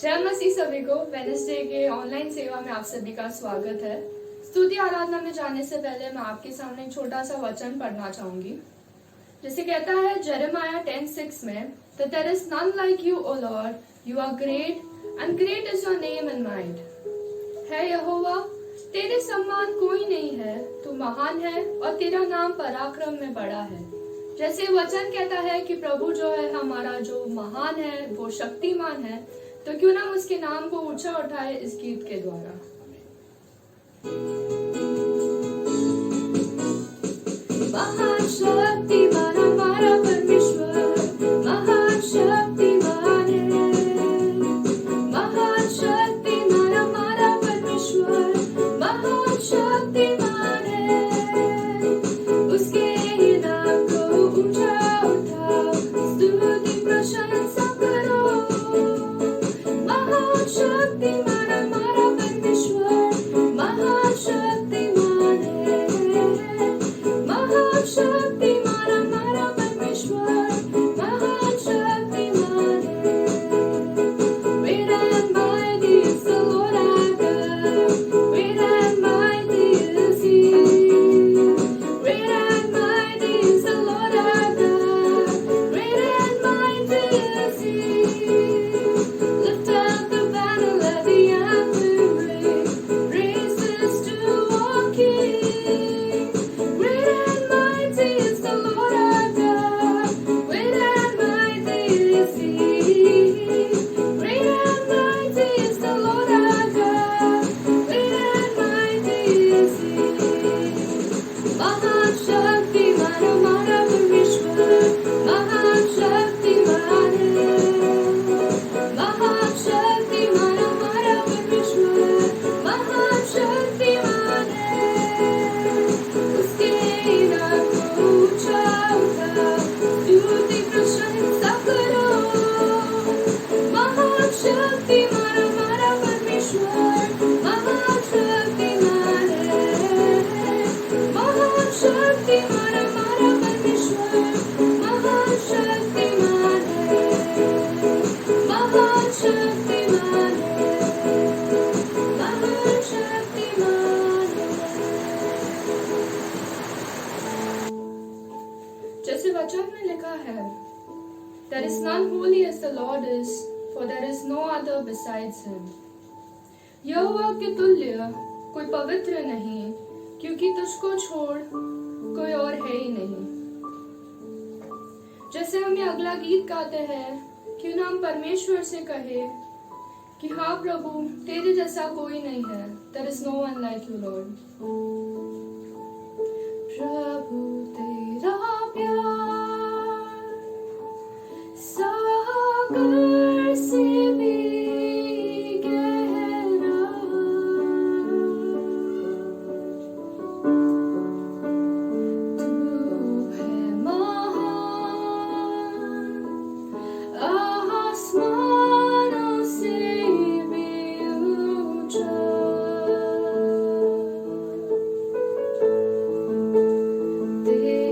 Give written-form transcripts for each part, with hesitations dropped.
जय मसीह सभी को वेडनेसडे के ऑनलाइन सेवा में आप सभी का स्वागत है। स्तुति आराधना में जाने से पहले मैं आपके सामने एक छोटा सा वचन पढ़ना चाहूंगी। जैसे कहता है जेरेमाया 10:6 में, that there is none like you, O Lord, you are great and great is your name in might। है यहोवा, तेरे सम्मान कोई नहीं है, तू महान है और तेरा नाम पराक्रम में बड़ा है। जैसे वचन कहता है कि प्रभु जो है हमारा जो महान है वो शक्तिमान है, तो क्यों ना हम उसके नाम को ऊंचा उठाए इस गीत के द्वारा। महान शक्तिमान हमारा परमेश्वर, महान शक्तिमान है। महान शक्तिमान हमारा परमेश्वर, महान शक्तिमान है। उसके ही नाम को ऊंचा उठाओ, स्तुति प्रशंसा करो। महान शक्तिमान हमारा परमेश्वर, महान शक्तिमान है। महान शक्तिमान हमारा परमेश्वर, महान शक्तिमान है। Great and mighty is the Lord our God, great and mighty is He. Great and mighty is the Lord our God, great and mighty is He. Lift up the banner, let the anthem ring, praises to our King. Great and mighty is the Lord our God, great and mighty is He. Great and mighty is the Lord our God, great and mighty is He. महान शक्तिमान हमारा परमेश्वर, महान शक्तिमान है। महान शक्तिमान हमारा परमेश्वर, महान शक्तिमान है। उसके नाम को ऊंचा उठाओ, स्तुति प्रशंसा करो। महान शक्तिमान हमारा परमेश्वर, महान शक्तिमान है। महान शक्तिमान हमारा परमेश्वर, महान शक्तिमान है। महान शक्तिमान है, महान शक्तिमान है। जैसे वचन में लिखा है, There is none holy as the Lord is, for there is no other besides Him। यहोवा के तुल्य कोई पवित्र नहीं, क्योंकि तुझको छोड़ कोई और है ही नहीं। जैसे हम ये अगला गीत गाते हैं, क्यों ना हम परमेश्वर से कहे कि हाँ प्रभु, तेरे जैसा कोई नहीं है। There is no one like you, Lord। प्रभु तेरा प्यार सागर से भी गहरा, तू है महान आसमानों से भी ऊंचा। तेरा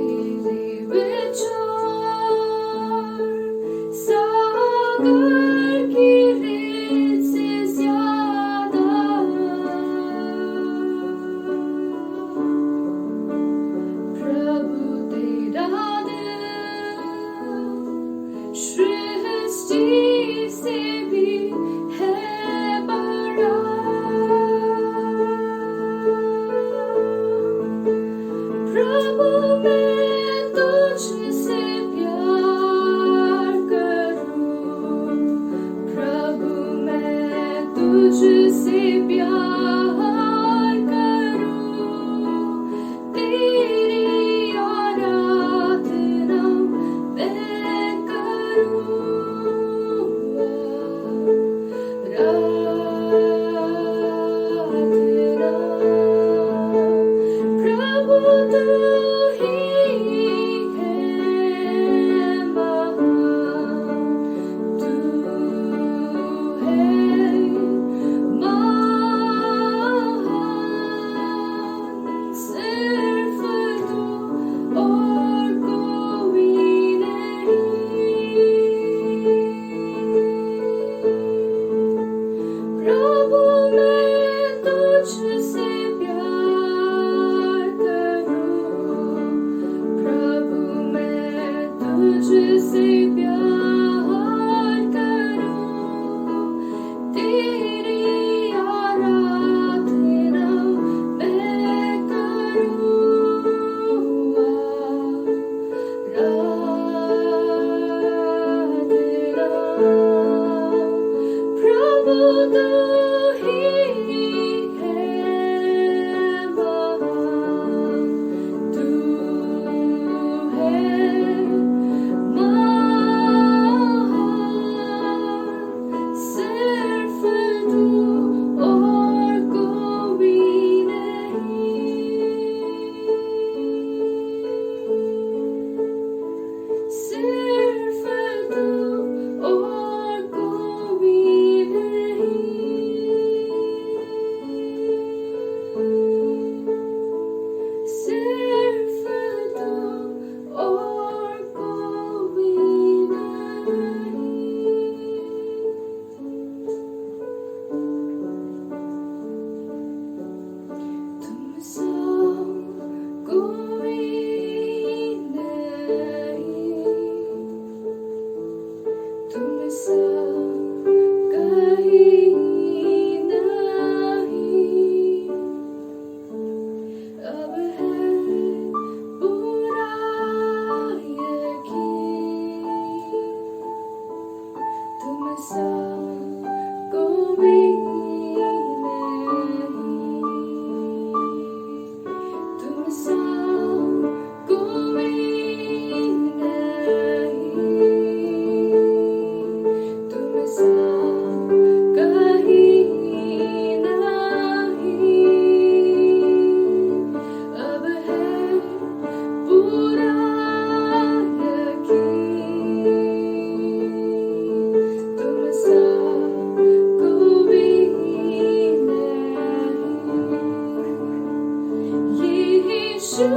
यीशु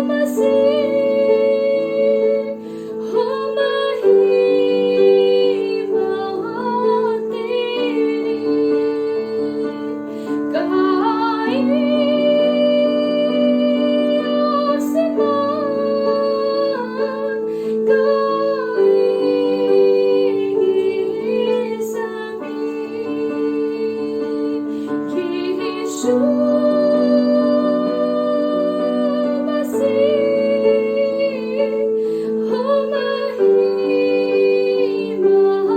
मसीह हो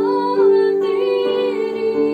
महिमा तेरी गाए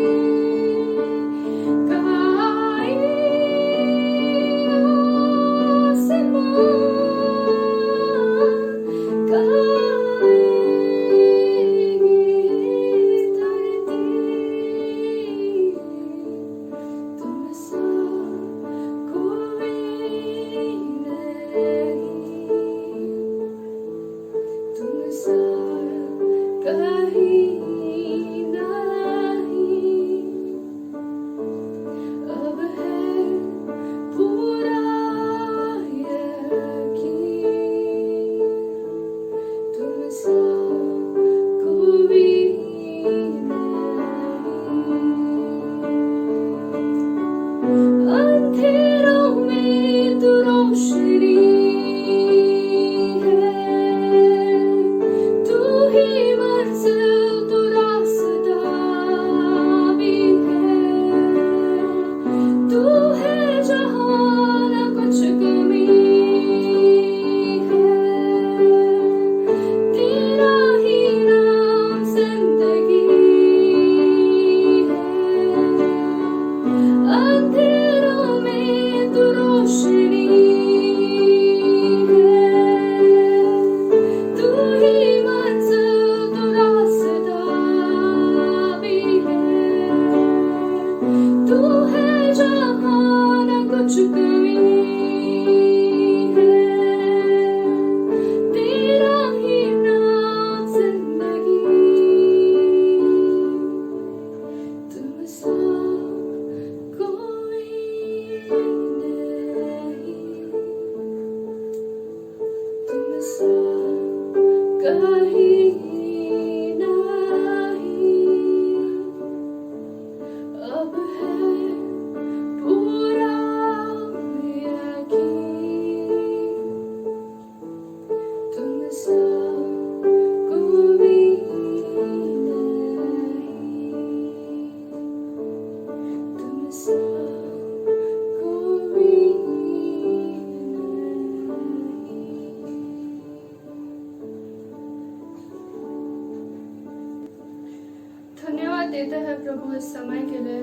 धन्यवाद देते हैं प्रभु इस समय के लिए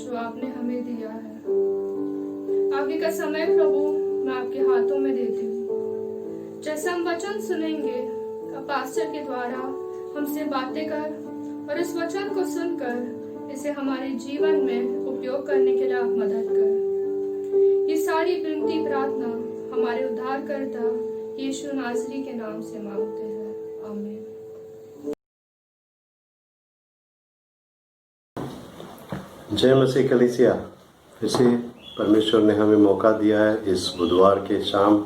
जो आपने हमें दिया है। आगे का समय प्रभु मैं आपके हाथों में देती हूँ। जैसे हम वचन सुनेंगे पास्टर के द्वारा हमसे बातें कर और इस वचन को सुनकर इसे हमारे जीवन में उपयोग करने के लिए आप मदद कर। ये सारी विनती प्रार्थना हमारे उद्धारकर्ता यीशु नासरी के नाम से मांगते हैं, आमीन। जय मसीह कलीसिया। फिर से परमेश्वर ने हमें मौका दिया है इस बुधवार के शाम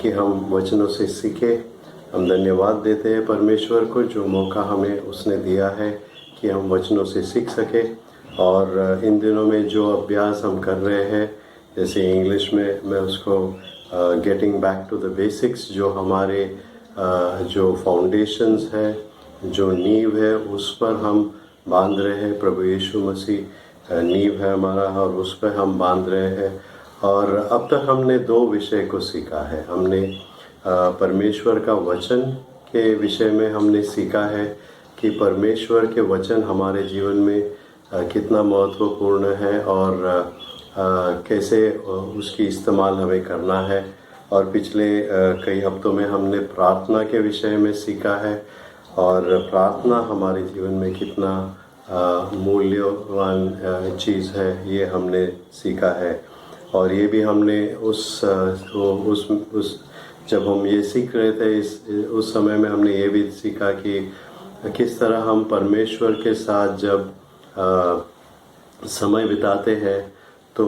कि हम वचनों से सीखें। हम धन्यवाद देते हैं परमेश्वर को जो मौका हमें उसने दिया है कि हम वचनों से सीख सकें। और इन दिनों में जो अभ्यास हम कर रहे हैं, जैसे इंग्लिश में मैं उसको getting back to the basics, जो हमारे जो फाउंडेशंस है, जो नींव है, उस पर हम बांध रहे हैं। प्रभु यीशु मसीह नींव है हमारा और उस पर हम बांध रहे हैं। और अब तक हमने 2 विषय को सीखा है। हमने परमेश्वर का वचन के विषय में हमने सीखा है कि परमेश्वर के वचन हमारे जीवन में कितना महत्वपूर्ण है और कैसे उसकी इस्तेमाल हमें करना है। और पिछले कई हफ्तों में हमने प्रार्थना के विषय में सीखा है और प्रार्थना हमारे जीवन में कितना मूल्यवान चीज़ है ये हमने सीखा है। और ये भी हमने उस जब हम ये सीख रहे थे उस समय में हमने ये भी सीखा कि किस तरह हम परमेश्वर के साथ जब समय बिताते हैं तो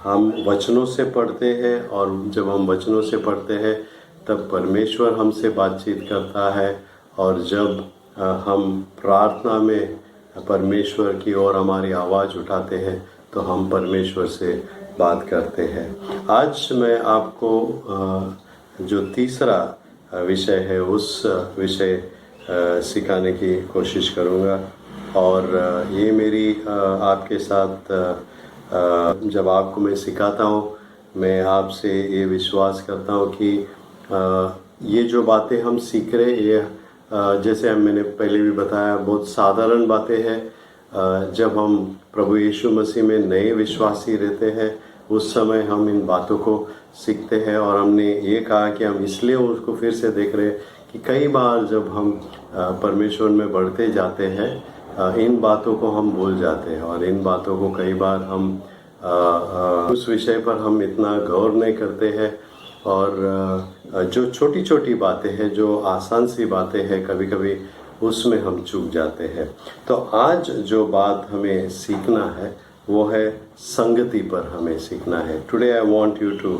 हम वचनों से पढ़ते हैं और जब हम वचनों से पढ़ते हैं तब परमेश्वर हमसे बातचीत करता है, और जब हम प्रार्थना में परमेश्वर की ओर हमारी आवाज़ उठाते हैं तो हम परमेश्वर से बात करते हैं। आज मैं आपको जो तीसरा विषय है उस विषय सिखाने की कोशिश करूँगा, और ये मेरी आपके साथ जब आपको मैं सिखाता हूँ, मैं आपसे ये विश्वास करता हूँ कि ये जो बातें हम सीख रहे ये जैसे मैंने पहले भी बताया बहुत साधारण बातें हैं। जब हम प्रभु यीशु मसीह में नए विश्वासी रहते हैं उस समय हम इन बातों को सीखते हैं, और हमने ये कहा कि हम इसलिए उसको फिर से देख रहे हैं कि कई बार जब हम परमेश्वर में बढ़ते जाते हैं इन बातों को हम भूल जाते हैं, और इन बातों को कई बार हम उस विषय पर हम इतना गौर नहीं करते हैं, और जो छोटी छोटी बातें हैं, जो आसान सी बातें हैं, कभी कभी उसमें हम चूक जाते हैं। तो आज जो बात हमें सीखना है वो है संगति पर हमें सीखना है। Today I want you to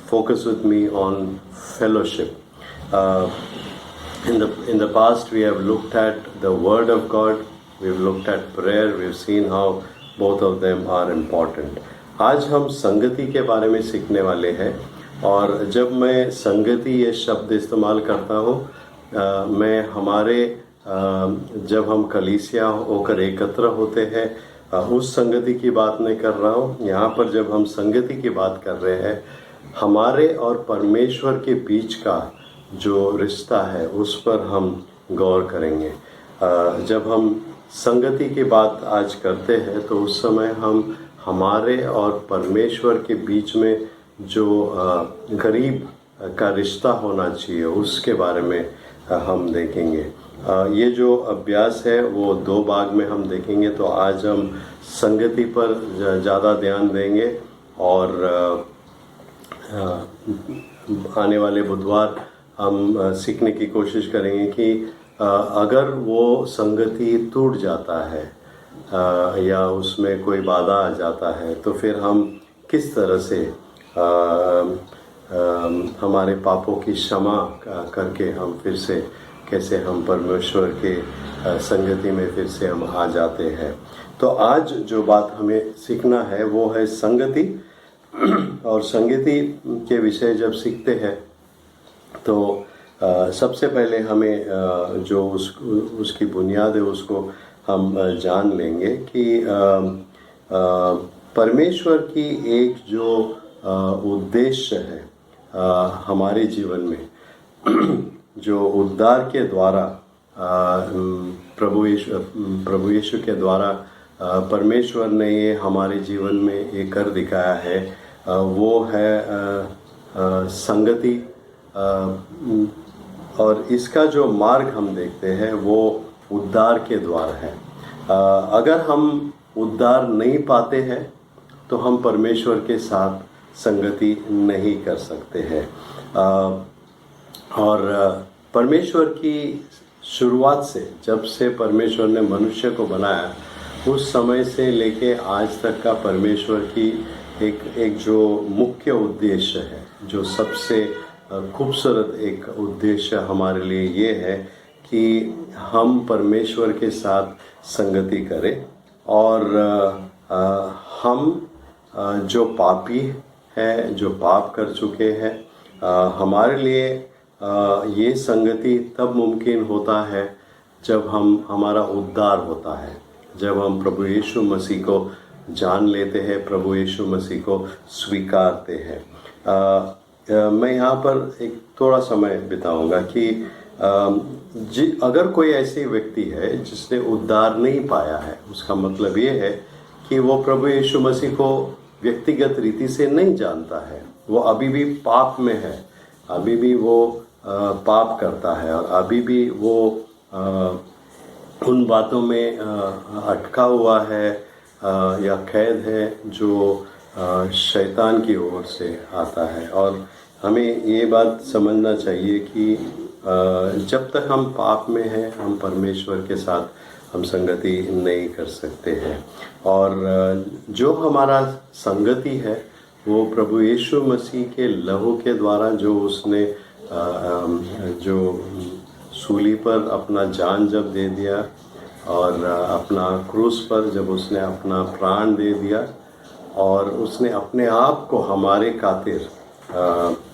focus with me on fellowship. In the past we have looked at the word of God, we've looked at prayer, we've seen how both of them are important. आज हम संगति के बारे में सीखने वाले हैं, और जब मैं संगति ये शब्द इस्तेमाल करता हूँ मैं हमारे जब हम कलीसिया होकर एकत्र होते हैं उस संगति की बात नहीं कर रहा हूँ। यहाँ पर जब हम संगति की बात कर रहे हैं हमारे और परमेश्वर के बीच का जो रिश्ता है उस पर हम गौर करेंगे। जब हम संगति की बात आज करते हैं तो उस समय हम हमारे और परमेश्वर के बीच में जो करीब का रिश्ता होना चाहिए उसके बारे में हम देखेंगे। ये जो अभ्यास है वो दो भाग में हम देखेंगे। तो आज हम संगति पर ज़्यादा ध्यान देंगे, और आने वाले बुधवार हम सीखने की कोशिश करेंगे कि अगर वो संगति टूट जाता है या उसमें कोई बाधा आ जाता है तो फिर हम किस तरह से हमारे पापों की क्षमा करके हम फिर से कैसे हम परमेश्वर के संगति में फिर से हम आ जाते हैं। तो आज जो बात हमें सीखना है वो है संगति। और संगति के विषय जब सीखते हैं तो सबसे पहले हमें जो उसकी बुनियाद है उसको हम जान लेंगे कि परमेश्वर की एक जो उद्देश्य है हमारे जीवन में जो उद्धार के द्वारा प्रभु यीशु के द्वारा परमेश्वर ने ये हमारे जीवन में ये कर दिखाया है वो है संगति। और इसका जो मार्ग हम देखते हैं वो उद्धार के द्वार है। अगर हम उद्धार नहीं पाते हैं तो हम परमेश्वर के साथ संगति नहीं कर सकते हैं। और परमेश्वर की शुरुआत से जब से परमेश्वर ने मनुष्य को बनाया उस समय से लेके आज तक का परमेश्वर की एक जो मुख्य उद्देश्य है, जो सबसे खूबसूरत एक उद्देश्य हमारे लिए ये है कि हम परमेश्वर के साथ संगति करें। और हम जो पापी हैं, जो पाप कर चुके हैं, हमारे लिए ये संगति तब मुमकिन होता है जब हमारा उद्धार होता है, जब हम प्रभु यीशु मसीह को जान लेते हैं, प्रभु यीशु मसीह को स्वीकारते हैं। मैं यहाँ पर एक थोड़ा समय बिताऊंगा कि अगर कोई ऐसी व्यक्ति है जिसने उद्धार नहीं पाया है, उसका मतलब ये है कि वो प्रभु यीशु मसीह को व्यक्तिगत रीति से नहीं जानता है, वो अभी भी पाप में है, अभी भी वो पाप करता है, और अभी भी वो उन बातों में अटका हुआ है या कैद है जो शैतान की ओर से आता है। और हमें ये बात समझना चाहिए कि जब तक हम पाप में हैं हम परमेश्वर के साथ हम संगति नहीं कर सकते हैं। और जो हमारा संगति है वो प्रभु यीशु मसीह के लहू के द्वारा, जो उसने जो सूली पर अपना जान जब दे दिया और अपना क्रूस पर जब उसने अपना प्राण दे दिया और उसने अपने आप को हमारे खातिर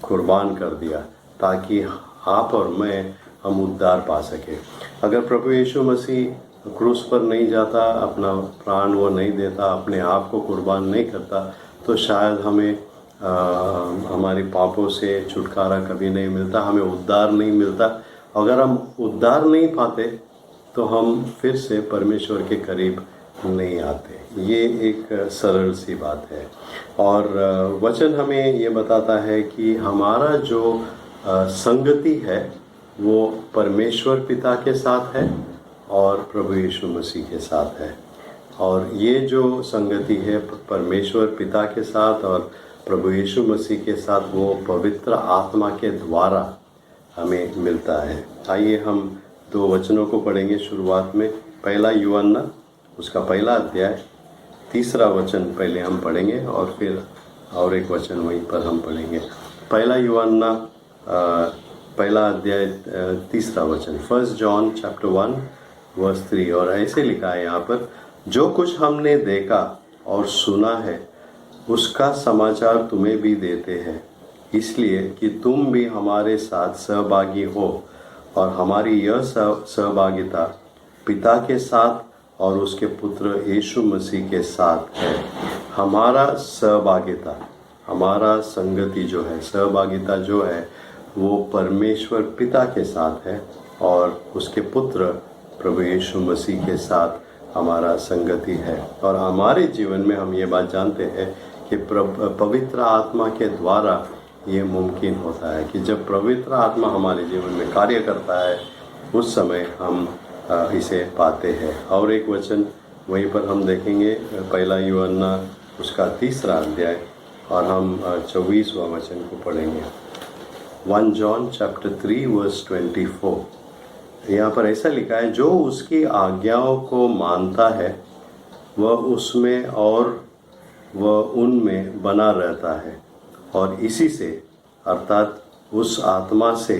कुर्बान कर दिया ताकि आप और मैं हम उद्धार पा सके। अगर प्रभु यीशु मसीह क्रूस पर नहीं जाता, अपना प्राण वो नहीं देता, अपने आप को कुर्बान नहीं करता, तो शायद हमें हमारे पापों से छुटकारा कभी नहीं मिलता, हमें उद्धार नहीं मिलता। अगर हम उद्धार नहीं पाते तो हम फिर से परमेश्वर के करीब नहीं आते। ये एक सरल सी बात है। और वचन हमें ये बताता है कि हमारा जो संगति है वो परमेश्वर पिता के साथ है और प्रभु यीशु मसीह के साथ है। और ये जो संगति है परमेश्वर पिता के साथ और प्रभु यीशु मसीह के साथ, वो पवित्र आत्मा के द्वारा हमें मिलता है। आइए हम 2 वचनों को पढ़ेंगे शुरुआत में। पहला यूहन्ना उसका पहला अध्याय 3 वचन पहले हम पढ़ेंगे और फिर और एक वचन वहीं पर हम पढ़ेंगे। पहला यूहन्ना पहला अध्याय 3 वचन, 1 जॉन चैप्टर 1 वर्स 3। और ऐसे लिखा है यहाँ पर, जो कुछ हमने देखा और सुना है उसका समाचार तुम्हें भी देते हैं, इसलिए कि तुम भी हमारे साथ सहभागी हो। और हमारी यह सहभागिता पिता के साथ और उसके पुत्र यीशु मसीह के साथ है। हमारा सहभागिता, हमारा संगति जो है, सहभागिता जो है वो परमेश्वर पिता के साथ है और उसके पुत्र प्रभु यीशु मसीह के साथ हमारा संगति है। और हमारे जीवन में हम ये बात जानते हैं कि पवित्र आत्मा के द्वारा ये मुमकिन होता है कि जब पवित्र आत्मा हमारे जीवन में कार्य करता है उस समय हम इसे पाते हैं। और एक वचन वहीं पर हम देखेंगे, पहला यूहन्ना उसका 3 अध्याय और हम 24वां वचन को पढ़ेंगे। 1 जॉन चैप्टर 3 वर्स 24। यहाँ पर ऐसा लिखा है, जो उसकी आज्ञाओं को मानता है वह उसमें और वह उनमें बना रहता है, और इसी से अर्थात उस आत्मा से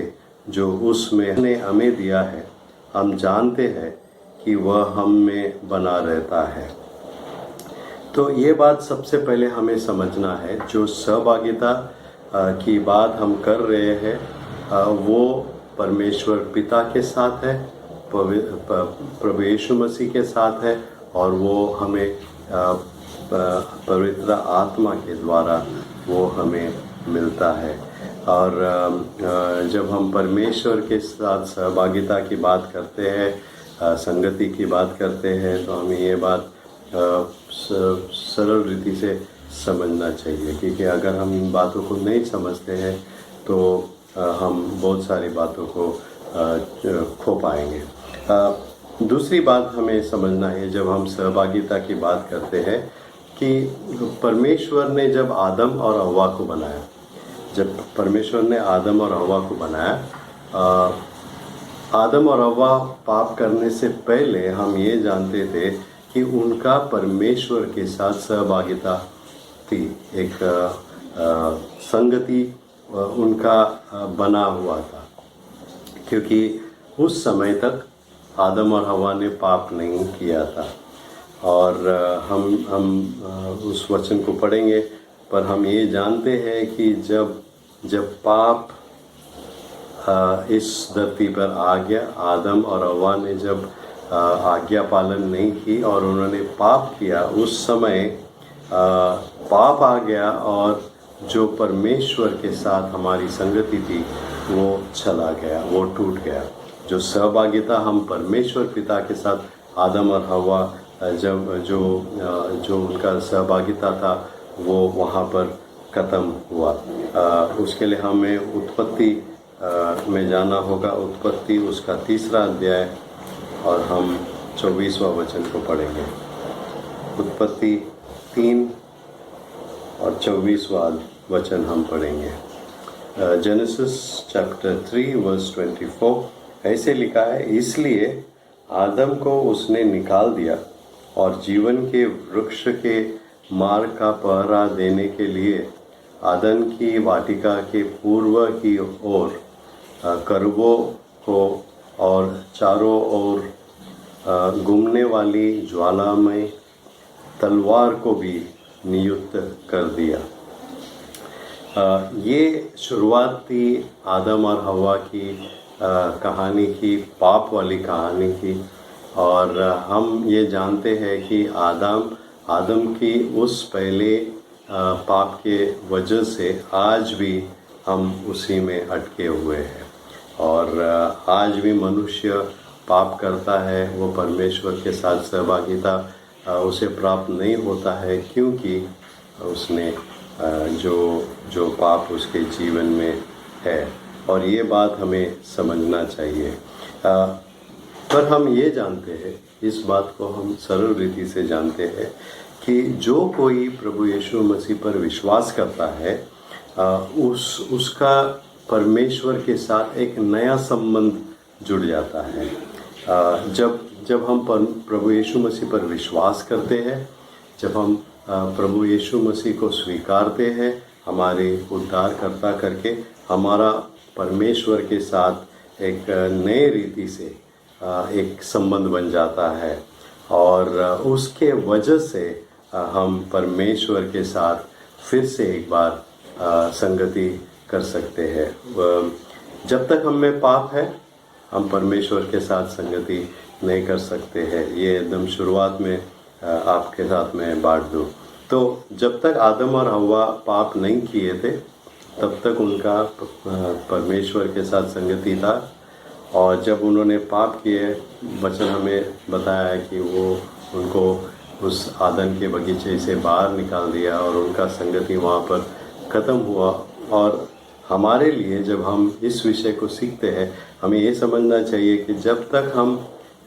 जो उसमें हमें दिया है हम जानते हैं कि वह हम में बना रहता है। तो ये बात सबसे पहले हमें समझना है, जो सहभागिता की बात हम कर रहे हैं वो परमेश्वर पिता के साथ है, प्रभु यीशु मसीह के साथ है, और वो हमें पवित्र आत्मा के द्वारा वो हमें मिलता है। और जब हम परमेश्वर के साथ सहभागिता की बात करते हैं, संगति की बात करते हैं, तो हमें ये बात सरल रीति से समझना चाहिए, क्योंकि अगर हम इन बातों को नहीं समझते हैं तो हम बहुत सारी बातों को खो पाएंगे। दूसरी बात हमें समझना है, जब हम सहभागिता की बात करते हैं, कि परमेश्वर ने जब आदम और हव्वा को बनाया, जब परमेश्वर ने आदम और हव्वा को बनाया, आदम और हव्वा पाप करने से पहले हम ये जानते थे कि उनका परमेश्वर के साथ सहभागिता थी, एक संगति उनका बना हुआ था, क्योंकि उस समय तक आदम और हव्वा ने पाप नहीं किया था। और हम उस वचन को पढ़ेंगे, पर हम ये जानते हैं कि जब पाप इस धरती पर आ गया, आदम और हव्वा ने जब आज्ञा पालन नहीं की और उन्होंने पाप किया, उस समय पाप आ गया और जो परमेश्वर के साथ हमारी संगति थी वो चला गया, वो टूट गया। जो सहभागिता हम परमेश्वर पिता के साथ आदम और हव्वा जब जो उनका सहभागिता था वो वहाँ पर ख़त्म हुआ। उसके लिए हमें उत्पत्ति में जाना होगा। उत्पत्ति उसका 3 अध्याय और हम 24वां वचन को पढ़ेंगे। उत्पत्ति 3 और 24वां वचन हम पढ़ेंगे। जेनेसिस चैप्टर 3 वर्स 24 ऐसे लिखा है, इसलिए आदम को उसने निकाल दिया और जीवन के वृक्ष के मार्ग का पहरा देने के लिए आदन की वाटिका के पूर्व की ओर करूबों को और चारों ओर घूमने वाली ज्वालामय तलवार को भी नियुक्त कर दिया। ये शुरुआत थी आदम और हवा की कहानी की, पाप वाली कहानी की। और हम ये जानते हैं कि आदम की उस पहले पाप के वजह से आज भी हम उसी में अटके हुए हैं। और आज भी मनुष्य पाप करता है, वो परमेश्वर के साथ सहभागिता उसे प्राप्त नहीं होता है, क्योंकि उसने जो पाप उसके जीवन में है। और ये बात हमें समझना चाहिए। पर हम ये जानते हैं, इस बात को हम सरल रीति से जानते हैं कि जो कोई प्रभु यीशु मसीह पर विश्वास करता है उसका परमेश्वर के साथ एक नया संबंध जुड़ जाता है। जब हम प्रभु यीशु मसीह पर विश्वास करते हैं, जब हम प्रभु यीशु मसीह को स्वीकारते हैं हमारे उद्धारकर्ता करके, हमारा परमेश्वर के साथ एक नए रीति से एक संबंध बन जाता है। और उसके वजह से हम परमेश्वर के साथ फिर से एक बार संगति कर सकते हैं। जब तक हम में पाप है, हम परमेश्वर के साथ संगति नहीं कर सकते हैं। ये एकदम शुरुआत में आपके साथ में बांट दूँ तो जब तक आदम और हवा पाप नहीं किए थे, तब तक उनका परमेश्वर के साथ संगति था। और जब उन्होंने पाप किए, वचन हमें बताया है कि वो उनको उस आदन के बगीचे से बाहर निकाल दिया और उनका संगति वहाँ पर ख़त्म हुआ। और हमारे लिए जब हम इस विषय को सीखते हैं, हमें ये समझना चाहिए कि जब तक हम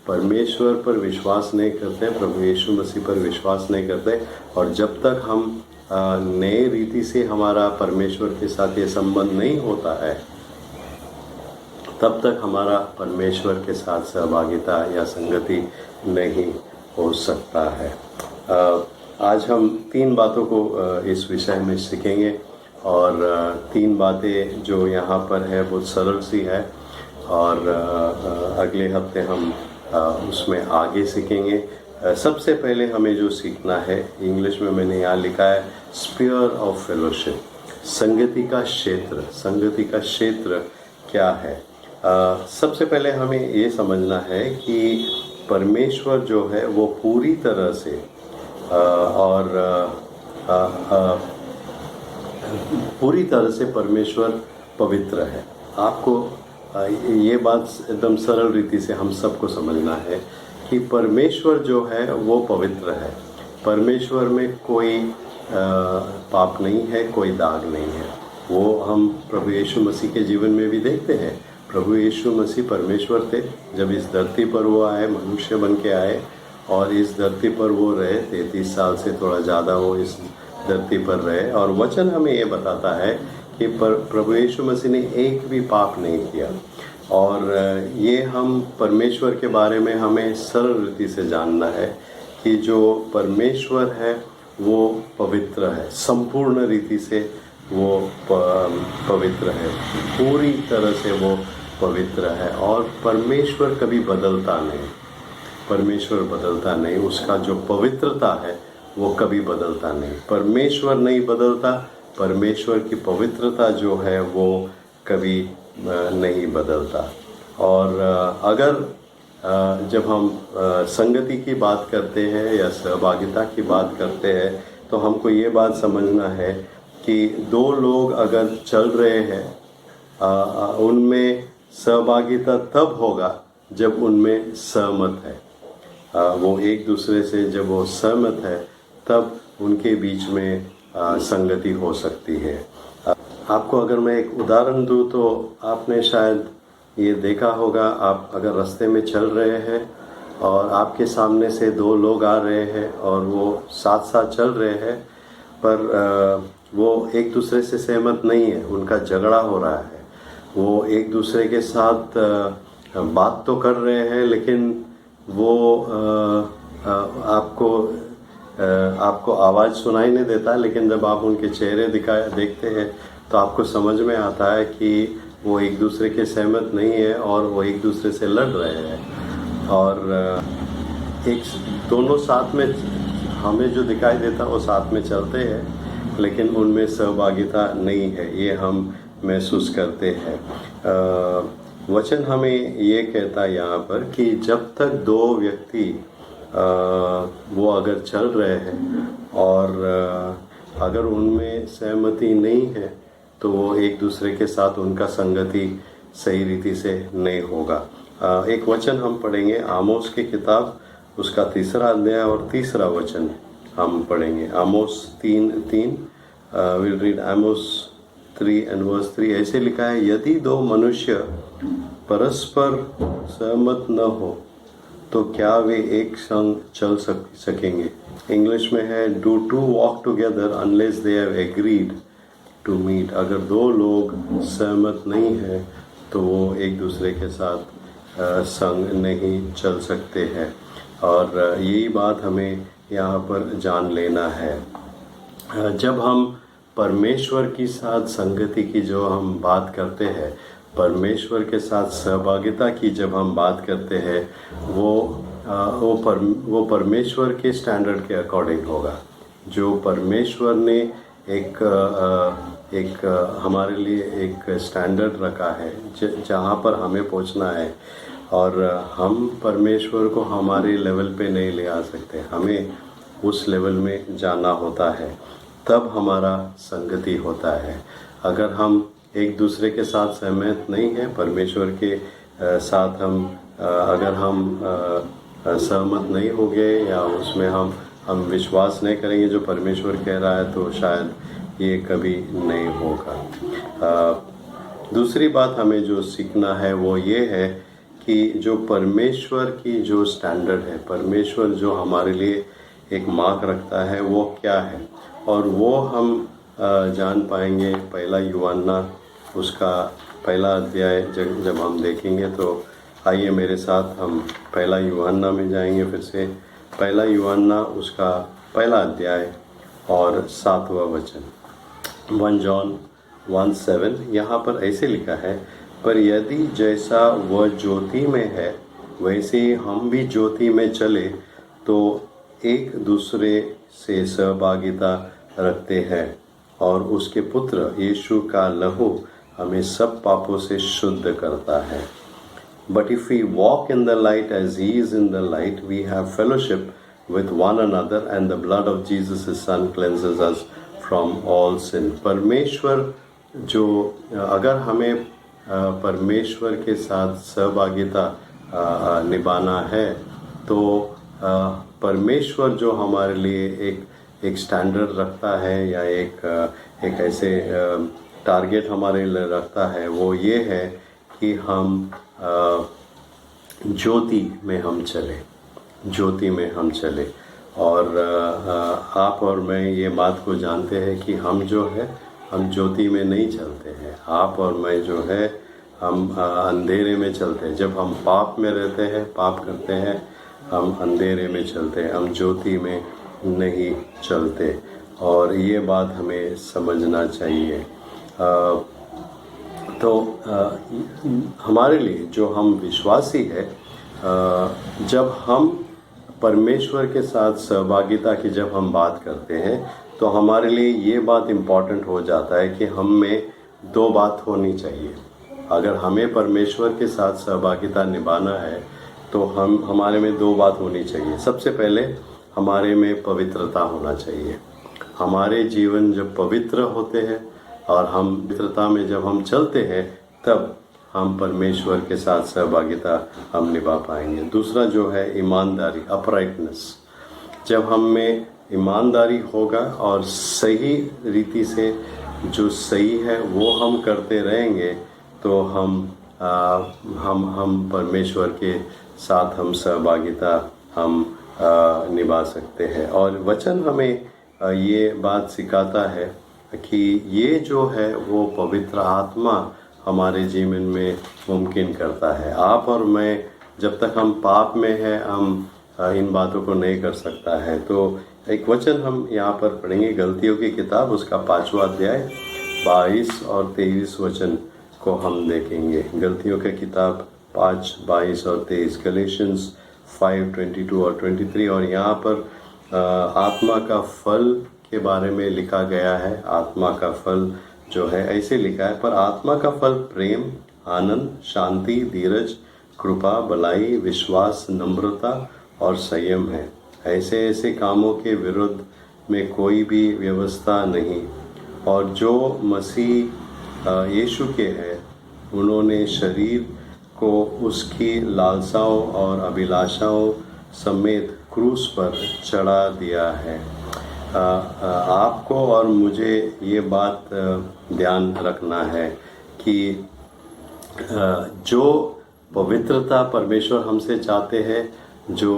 परमेश्वर पर विश्वास नहीं करते, प्रभु यीशु मसीह पर विश्वास नहीं करते, और जब तक हम नए रीति से हमारा परमेश्वर के साथ ये संबंध नहीं होता है, तब तक हमारा परमेश्वर के साथ सहभागिता या संगति नहीं हो सकता है। आज हम 3 बातों को इस विषय में सीखेंगे और 3 बातें जो यहाँ पर है बहुत सरल सी है, और अगले हफ्ते हम उसमें आगे सीखेंगे। सबसे पहले हमें जो सीखना है, इंग्लिश में मैंने यहाँ लिखा है स्फीयर ऑफ फेलोशिप, संगति का क्षेत्र। संगति का क्षेत्र क्या है? सबसे पहले हमें ये समझना है कि परमेश्वर जो है वो पूरी तरह से पूरी तरह से परमेश्वर पवित्र है। आपको ये बात एकदम सरल रीति से हम सबको समझना है कि परमेश्वर जो है वो पवित्र है। परमेश्वर में कोई पाप नहीं है, कोई दाग नहीं है। वो हम प्रभु यीशु मसीह के जीवन में भी देखते हैं। प्रभु यीशु मसीह परमेश्वर थे, जब इस धरती पर वो आए, मनुष्य बन के आए और इस धरती पर वो रहे 33 साल से थोड़ा ज़्यादा वो इस धरती पर रहे। और वचन हमें ये बताता है कि प्रभु यीशु मसीह ने एक भी पाप नहीं किया। और ये हम परमेश्वर के बारे में हमें सरल रीति से जानना है कि जो परमेश्वर है वो पवित्र है, संपूर्ण रीति से वो पवित्र है, पूरी तरह से वो पवित्र है। और परमेश्वर कभी बदलता नहीं, परमेश्वर बदलता नहीं, उसका जो पवित्रता है वो कभी बदलता नहीं। परमेश्वर नहीं बदलता, परमेश्वर की पवित्रता जो है वो कभी नहीं बदलता। और अगर जब हम संगति की बात करते हैं या सहभागिता की बात करते हैं, तो हमको ये बात समझना है कि 2 लोग अगर चल रहे हैं, उनमें सहभागिता तब होगा जब उनमें सहमत है। वो एक दूसरे से जब वो सहमत है, तब उनके बीच में संगति हो सकती है। आपको अगर मैं एक उदाहरण दूं तो आपने शायद ये देखा होगा, आप अगर रास्ते में चल रहे हैं और आपके सामने से 2 लोग आ रहे हैं और वो साथ साथ चल रहे हैं, पर वो एक दूसरे से सहमत नहीं है, उनका झगड़ा हो रहा है। वो एक दूसरे के साथ बात तो कर रहे हैं, लेकिन वो आपको आवाज़ सुनाई नहीं देता, लेकिन जब आप उनके चेहरे देखते हैं तो आपको समझ में आता है कि वो एक दूसरे के सहमत नहीं है और वो एक दूसरे से लड़ रहे हैं। और एक दोनों साथ में, हमें जो दिखाई देता वो साथ में चलते हैं, लेकिन उनमें सहभागिता नहीं है, ये हम महसूस करते हैं। वचन हमें ये कहता है यहाँ पर कि जब तक दो व्यक्ति वो अगर चल रहे हैं और अगर उनमें सहमति नहीं है तो वो एक दूसरे के साथ उनका संगति सही रीति से नहीं होगा। एक वचन हम पढ़ेंगे आमोस की किताब, उसका 3रा अध्याय और 3रा वचन हम पढ़ेंगे। आमोस 3:3 will read Amos 3 and verse 3। ऐसे लिखा है, यदि दो मनुष्य परस्पर सहमत न हो तो क्या वे एक संग चल सकेंगे। इंग्लिश में है, do two walk together unless they have agreed to meet. अगर दो लोग सहमत नहीं है तो वो एक दूसरे के साथ संग नहीं चल सकते हैं। और यही बात हमें यहाँ पर जान लेना है। जब हम परमेश्वर की साथ संगति की जो हम बात करते हैं, परमेश्वर के साथ सहभागिता की जब हम बात करते हैं, वो परमेश्वर के स्टैंडर्ड के अकॉर्डिंग होगा। जो परमेश्वर ने एक हमारे लिए एक स्टैंडर्ड रखा है जहाँ पर हमें पहुँचना है, और हम परमेश्वर को हमारे लेवल पे नहीं ले आ सकते, हमें उस लेवल में जाना होता है, तब हमारा संगति होता है। अगर हम एक दूसरे के साथ सहमत नहीं हैं, परमेश्वर के साथ अगर हम सहमत नहीं हो गए या उसमें हम विश्वास नहीं करेंगे जो परमेश्वर कह रहा है, तो शायद ये कभी नहीं होगा। दूसरी बात हमें जो सीखना है वो ये है कि जो परमेश्वर की जो स्टैंडर्ड है, परमेश्वर जो हमारे लिए एक मार्क रखता है वो क्या है, और वो हम जान पाएंगे 1 यूहन्ना उसका 1 अध्याय जब हम देखेंगे। तो आइए मेरे साथ हम 1 यूहन्ना में जाएंगे फिर से। 1 यूहन्ना उसका 1 अध्याय और 7वां वचन, 1 John 1:7। यहाँ पर ऐसे लिखा है, पर यदि जैसा वह ज्योति में है वैसे ही हम भी ज्योति में चले तो एक दूसरे से सहभागिता रखते हैं, और उसके पुत्र यीशु का लहू हमें सब पापों से शुद्ध करता है। But if we walk in the light as he is in the light, we have fellowship with one another, and the blood of Jesus his son cleanses us from all sin। परमेश्वर जो, अगर हमें परमेश्वर के साथ सहभागिता निभाना है तो परमेश्वर जो हमारे लिए एक स्टैंडर्ड रखता है या एक ऐसे टारगेट हमारे लिए रखता है, वो ये है कि हम ज्योति में हम चले, ज्योति में हम चले। और आप और मैं ये बात को जानते हैं कि हम जो है हम ज्योति में नहीं चलते हैं। आप और मैं जो है हम अंधेरे में चलते हैं। जब हम पाप में रहते हैं, पाप करते हैं, हम अंधेरे में चलते हैं, हम ज्योति में नहीं चलते। और ये बात हमें समझना चाहिए। तो हमारे लिए जो हम विश्वासी है, जब हम परमेश्वर के साथ सहभागिता की जब हम बात करते हैं तो हमारे लिए ये बात इम्पॉर्टेंट हो जाता है कि हम में 2 बात होनी चाहिए। अगर हमें परमेश्वर के साथ सहभागिता निभाना है तो हमारे में 2 बात होनी चाहिए। सबसे पहले हमारे में पवित्रता होना चाहिए। हमारे जीवन जब पवित्र होते हैं और हम पवित्रता में जब हम चलते हैं, तब हम परमेश्वर के साथ सहभागिता हम निभा पाएंगे। दूसरा जो है ईमानदारी, अपराइटनेस। जब हम में ईमानदारी होगा और सही रीति से जो सही है वो हम करते रहेंगे, तो हम परमेश्वर के साथ हम सहभागिता हम निभा सकते हैं। और वचन हमें ये बात सिखाता है कि ये जो है वो पवित्र आत्मा हमारे जीवन में मुमकिन करता है। आप और मैं जब तक हम पाप में हैं हम इन बातों को नहीं कर सकता है। तो एक वचन हम यहाँ पर पढ़ेंगे, गलतियों की किताब उसका 5वां अध्याय 22 और 23 वचन को हम देखेंगे। गलतियों की किताब 5, 22 और 23, गलेशियंस 5, 22 और 23। और यहाँ पर आत्मा का फल के बारे में लिखा गया है। आत्मा का फल जो है ऐसे लिखा है, पर आत्मा का फल प्रेम, आनंद, शांति, धीरज, कृपा, भलाई, विश्वास, नम्रता और संयम है। ऐसे ऐसे कामों के विरुद्ध में कोई भी व्यवस्था नहीं। और जो मसीह यीशु के हैं उन्होंने शरीर को उसकी लालसाओं और अभिलाषाओं समेत क्रूस पर चढ़ा दिया है। आपको और मुझे ये बात ध्यान रखना है कि जो पवित्रता परमेश्वर हमसे चाहते हैं, जो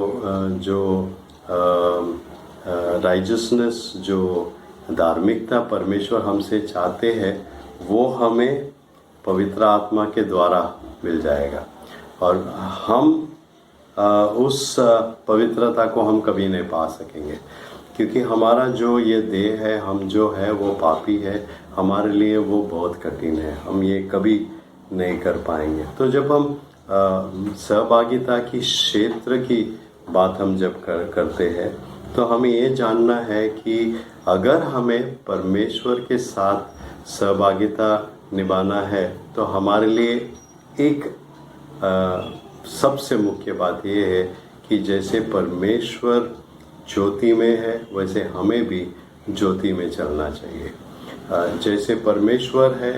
राइजसनेस, जो धार्मिकता परमेश्वर हमसे चाहते हैं, वो हमें पवित्र आत्मा के द्वारा मिल जाएगा। और हम उस पवित्रता को हम कभी नहीं पा सकेंगे, क्योंकि हमारा जो ये देह है, हम जो है वो पापी है, हमारे लिए वो बहुत कठिन है, हम ये कभी नहीं कर पाएंगे। तो जब हम सहभागिता की क्षेत्र की बात हम जब करते हैं तो हमें ये जानना है कि अगर हमें परमेश्वर के साथ सहभागिता निभाना है तो हमारे लिए एक सबसे मुख्य बात ये है कि जैसे परमेश्वर ज्योति में है वैसे हमें भी ज्योति में चलना चाहिए। जैसे परमेश्वर है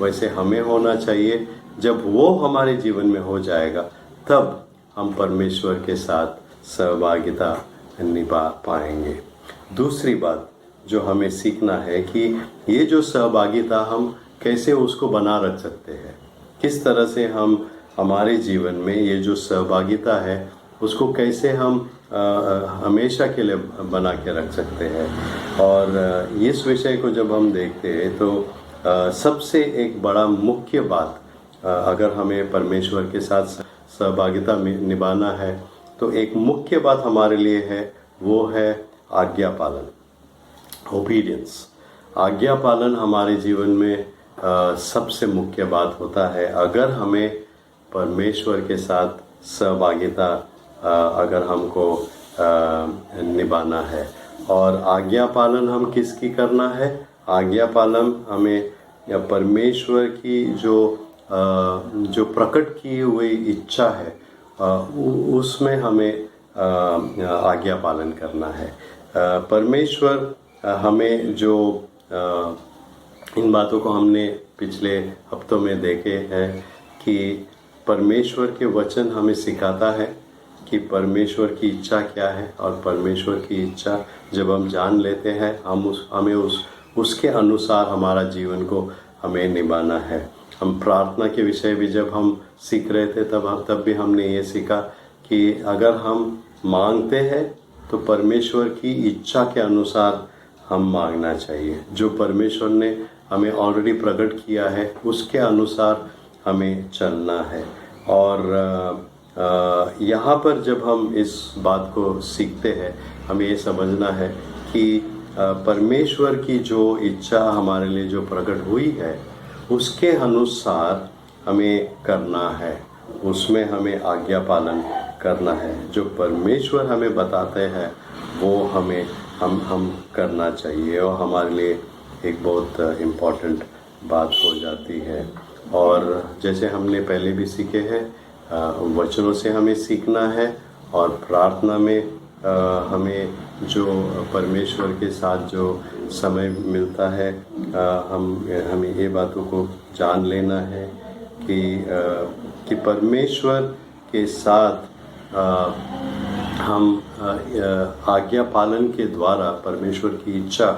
वैसे हमें होना चाहिए। जब वो हमारे जीवन में हो जाएगा तब हम परमेश्वर के साथ सहभागिता निभा पाएंगे। दूसरी बात जो हमें सीखना है कि ये जो सहभागिता हम कैसे उसको बना रख सकते हैं, किस तरह से हम हमारे जीवन में ये जो सहभागिता है उसको कैसे हम हमेशा के लिए बना के रख सकते हैं। और इस विषय को जब हम देखते हैं तो सबसे एक बड़ा मुख्य बात, अगर हमें परमेश्वर के साथ सहभागिता निभाना है तो एक मुख्य बात हमारे लिए है, वो है आज्ञा पालन, ओबीडियंस। आज्ञा पालन हमारे जीवन में सबसे मुख्य बात होता है। अगर हमें परमेश्वर के साथ सहभागिता अगर हमको निभाना है। और आज्ञा पालन हम किसकी करना है? आज्ञा पालन हमें या परमेश्वर की जो प्रकट की हुई इच्छा है उसमें हमें आज्ञा पालन करना है। परमेश्वर हमें जो इन बातों को हमने पिछले हफ्तों में देखे हैं कि परमेश्वर के वचन हमें सिखाता है कि परमेश्वर की इच्छा क्या है। और परमेश्वर की इच्छा जब हम जान लेते हैं हमें उसके अनुसार हमारा जीवन को हमें निभाना है। हम प्रार्थना के विषय भी जब हम सीख रहे थे तब भी हमने ये सीखा कि अगर हम मांगते हैं तो परमेश्वर की इच्छा के अनुसार हम मांगना चाहिए। जो परमेश्वर ने हमें ऑलरेडी प्रकट किया है उसके अनुसार हमें चलना है। और यहाँ पर जब हम इस बात को सीखते हैं हमें ये समझना है कि परमेश्वर की जो इच्छा हमारे लिए जो प्रकट हुई है उसके अनुसार हमें करना है, उसमें हमें आज्ञा पालन करना है। जो परमेश्वर हमें बताते हैं वो हम करना चाहिए और हमारे लिए एक बहुत इम्पोर्टेंट बात हो जाती है। और जैसे हमने पहले भी सीखे हैं, वचनों से हमें सीखना है और प्रार्थना में हमें जो परमेश्वर के साथ जो समय मिलता है हमें ये बातों को जान लेना है कि परमेश्वर के साथ हम आज्ञा पालन के द्वारा, परमेश्वर की इच्छा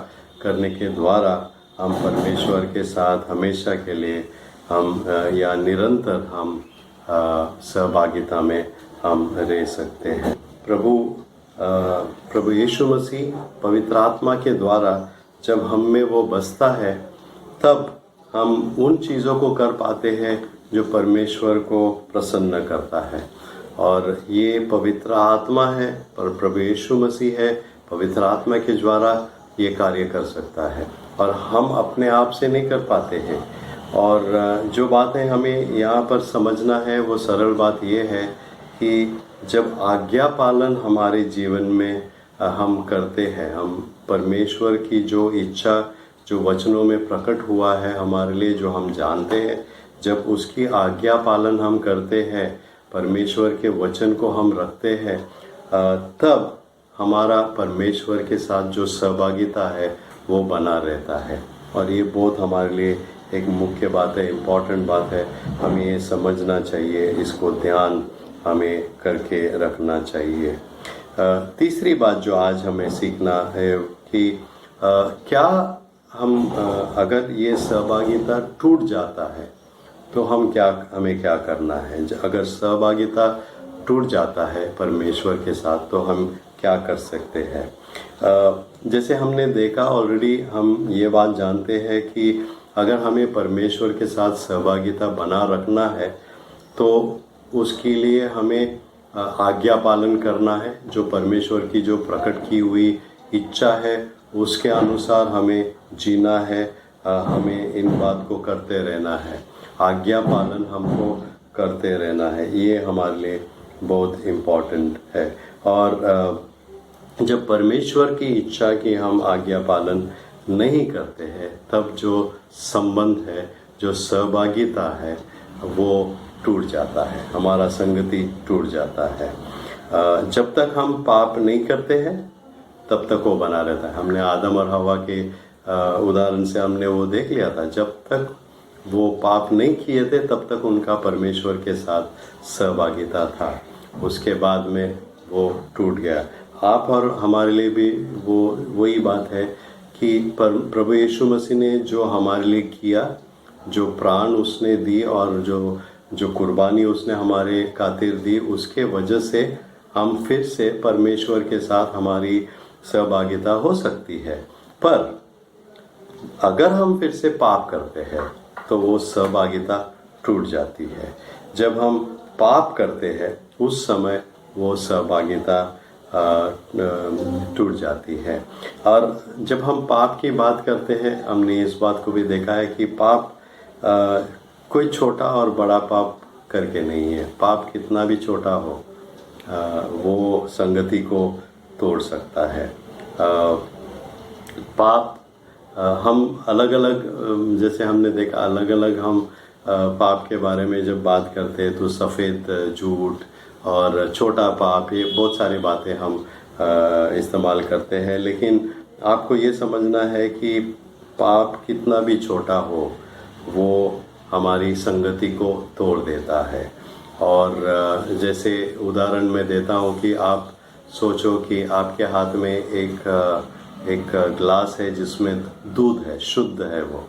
करने के द्वारा हम परमेश्वर के साथ हमेशा के लिए हम या निरंतर हम सहभागिता में हम रह सकते हैं। प्रभु यीशु मसीह पवित्र आत्मा के द्वारा जब हम में वो बसता है तब हम उन चीज़ों को कर पाते हैं जो परमेश्वर को प्रसन्न करता है। और ये पवित्र आत्मा है और प्रभु यीशु मसीह है, पवित्र आत्मा के द्वारा ये कार्य कर सकता है और हम अपने आप से नहीं कर पाते हैं। और जो बातें हमें यहाँ पर समझना है वो सरल बात ये है कि जब आज्ञा पालन हमारे जीवन में हम करते हैं, हम परमेश्वर की जो इच्छा जो वचनों में प्रकट हुआ है हमारे लिए, जो हम जानते हैं, जब उसकी आज्ञा पालन हम करते हैं, परमेश्वर के वचन को हम रखते हैं, तब हमारा परमेश्वर के साथ जो सहभागिता है वो बना रहता है। और ये बहुत हमारे लिए एक मुख्य बात है, इम्पॉर्टेंट बात है, हमें ये समझना चाहिए, इसको ध्यान हमें करके रखना चाहिए। तीसरी बात जो आज हमें सीखना है कि क्या हम अगर ये सहभागिता टूट जाता है तो हमें क्या करना है। अगर सहभागिता टूट जाता है परमेश्वर के साथ तो हम क्या कर सकते हैं। जैसे हमने देखा ऑलरेडी, हम ये बात जानते हैं कि अगर हमें परमेश्वर के साथ सहभागिता बना रखना है तो उसके लिए हमें आज्ञा पालन करना है। जो परमेश्वर की जो प्रकट की हुई इच्छा है उसके अनुसार हमें जीना है, हमें इन बात को करते रहना है, आज्ञा पालन हमको करते रहना है। ये हमारे लिए बहुत इम्पोर्टेंट है। और जब परमेश्वर की इच्छा की हम आज्ञा पालन नहीं करते हैं तब जो संबंध है, जो सहभागिता है वो टूट जाता है, हमारा संगति टूट जाता है। जब तक हम पाप नहीं करते हैं तब तक वो बना रहता है। हमने आदम और हवा के उदाहरण से हमने वो देख लिया था, जब तक वो पाप नहीं किए थे तब तक उनका परमेश्वर के साथ सहभागिता था, उसके बाद में वो टूट गया। आप और हमारे लिए भी वही बात है कि प्रभु यीशु मसीह ने जो हमारे लिए किया, जो प्राण उसने दी और जो कुर्बानी उसने हमारे खातिर दी, उसके वजह से हम फिर से परमेश्वर के साथ हमारी सहभागिता हो सकती है। पर अगर हम फिर से पाप करते हैं तो वो सहभागिता टूट जाती है। जब हम पाप करते हैं उस समय वो सहभागिता टूट जाती है। और जब हम पाप की बात करते हैं, हमने इस बात को भी देखा है कि पाप कोई छोटा और बड़ा पाप करके नहीं है। पाप कितना भी छोटा हो वो संगति को तोड़ सकता है। पाप हम अलग अलग, जैसे हमने देखा अलग अलग हम पाप के बारे में जब बात करते हैं तो सफ़ेद झूठ और छोटा पाप, ये बहुत सारी बातें हम इस्तेमाल करते हैं। लेकिन आपको ये समझना है कि पाप कितना भी छोटा हो वो हमारी संगति को तोड़ देता है। और जैसे उदाहरण मैं देता हूँ कि आप सोचो कि आपके हाथ में एक ग्लास है जिसमें दूध है, शुद्ध है वो,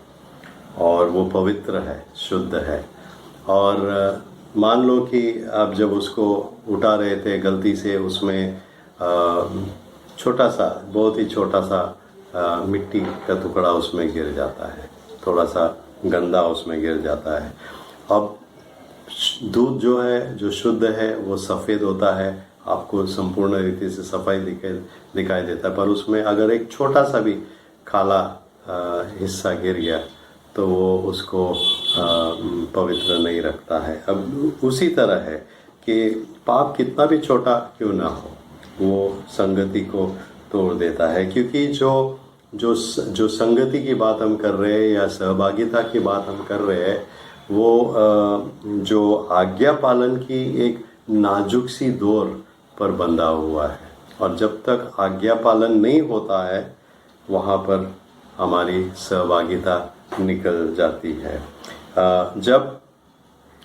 और वो पवित्र है, शुद्ध है। और मान लो कि आप जब उसको उठा रहे थे गलती से, उसमें छोटा सा, बहुत ही छोटा सा मिट्टी का टुकड़ा उसमें गिर जाता है, थोड़ा सा गंदा उसमें गिर जाता है। अब दूध जो है, जो शुद्ध है, वो सफ़ेद होता है, आपको संपूर्ण रीति से सफाई दिखाई देता है। पर उसमें अगर एक छोटा सा भी काला हिस्सा गिर गया तो वो उसको पवित्र नहीं रखता है। अब उसी तरह है कि पाप कितना भी छोटा क्यों ना हो वो संगति को तोड़ देता है। क्योंकि जो संगति की बात हम कर रहे हैं या सहभागिता की बात हम कर रहे हैं वो जो आज्ञा पालन की एक नाजुक सी डोर पर बंधा हुआ है। और जब तक आज्ञा पालन नहीं होता है वहाँ पर हमारी सहभागिता निकल जाती है।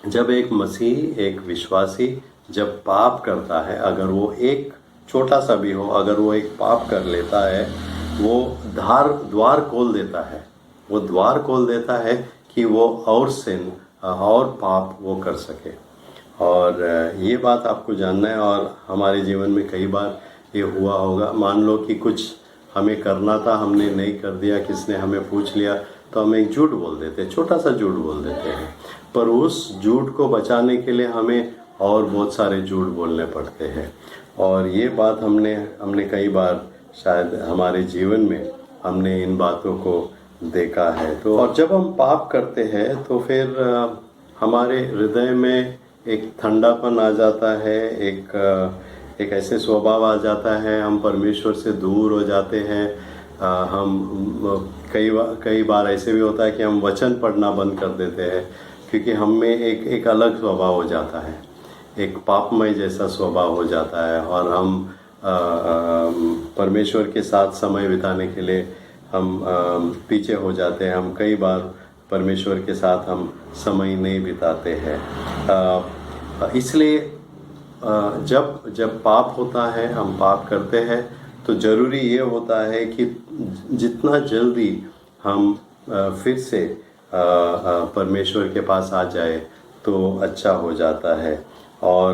जब एक मसीही, एक विश्वासी जब पाप करता है, अगर वो एक छोटा सा भी हो, अगर वो एक पाप कर लेता है, वो द्वार खोल देता है, वो द्वार खोल देता है कि वो और सिन और पाप वो कर सके। और ये बात आपको जानना है। और हमारे जीवन में कई बार ये हुआ होगा, मान लो कि कुछ हमें करना था, हमने नहीं कर दिया, किसने हमें पूछ लिया तो हम एक झूठ बोल देते हैं, छोटा सा झूठ बोल देते हैं। पर उस झूठ को बचाने के लिए हमें और बहुत सारे झूठ बोलने पड़ते हैं। और ये बात हमने कई बार शायद हमारे जीवन में हमने इन बातों को देखा है। तो और जब हम पाप करते हैं तो फिर हमारे हृदय में एक ठंडापन आ जाता है, एक ऐसे स्वभाव आ जाता है, हम परमेश्वर से दूर हो जाते हैं। हम कई बार ऐसे भी होता है कि हम वचन पढ़ना बंद कर देते हैं, क्योंकि हम में एक अलग स्वभाव हो जाता है, एक पापमय जैसा स्वभाव हो जाता है। और हम परमेश्वर के साथ समय बिताने के लिए हम पीछे हो जाते हैं। हम कई बार परमेश्वर के साथ हम समय नहीं बिताते हैं। इसलिए जब पाप होता है, हम पाप करते हैं, तो ज़रूरी ये होता है कि जितना जल्दी हम फिर से परमेश्वर के पास आ जाए तो अच्छा हो जाता है। और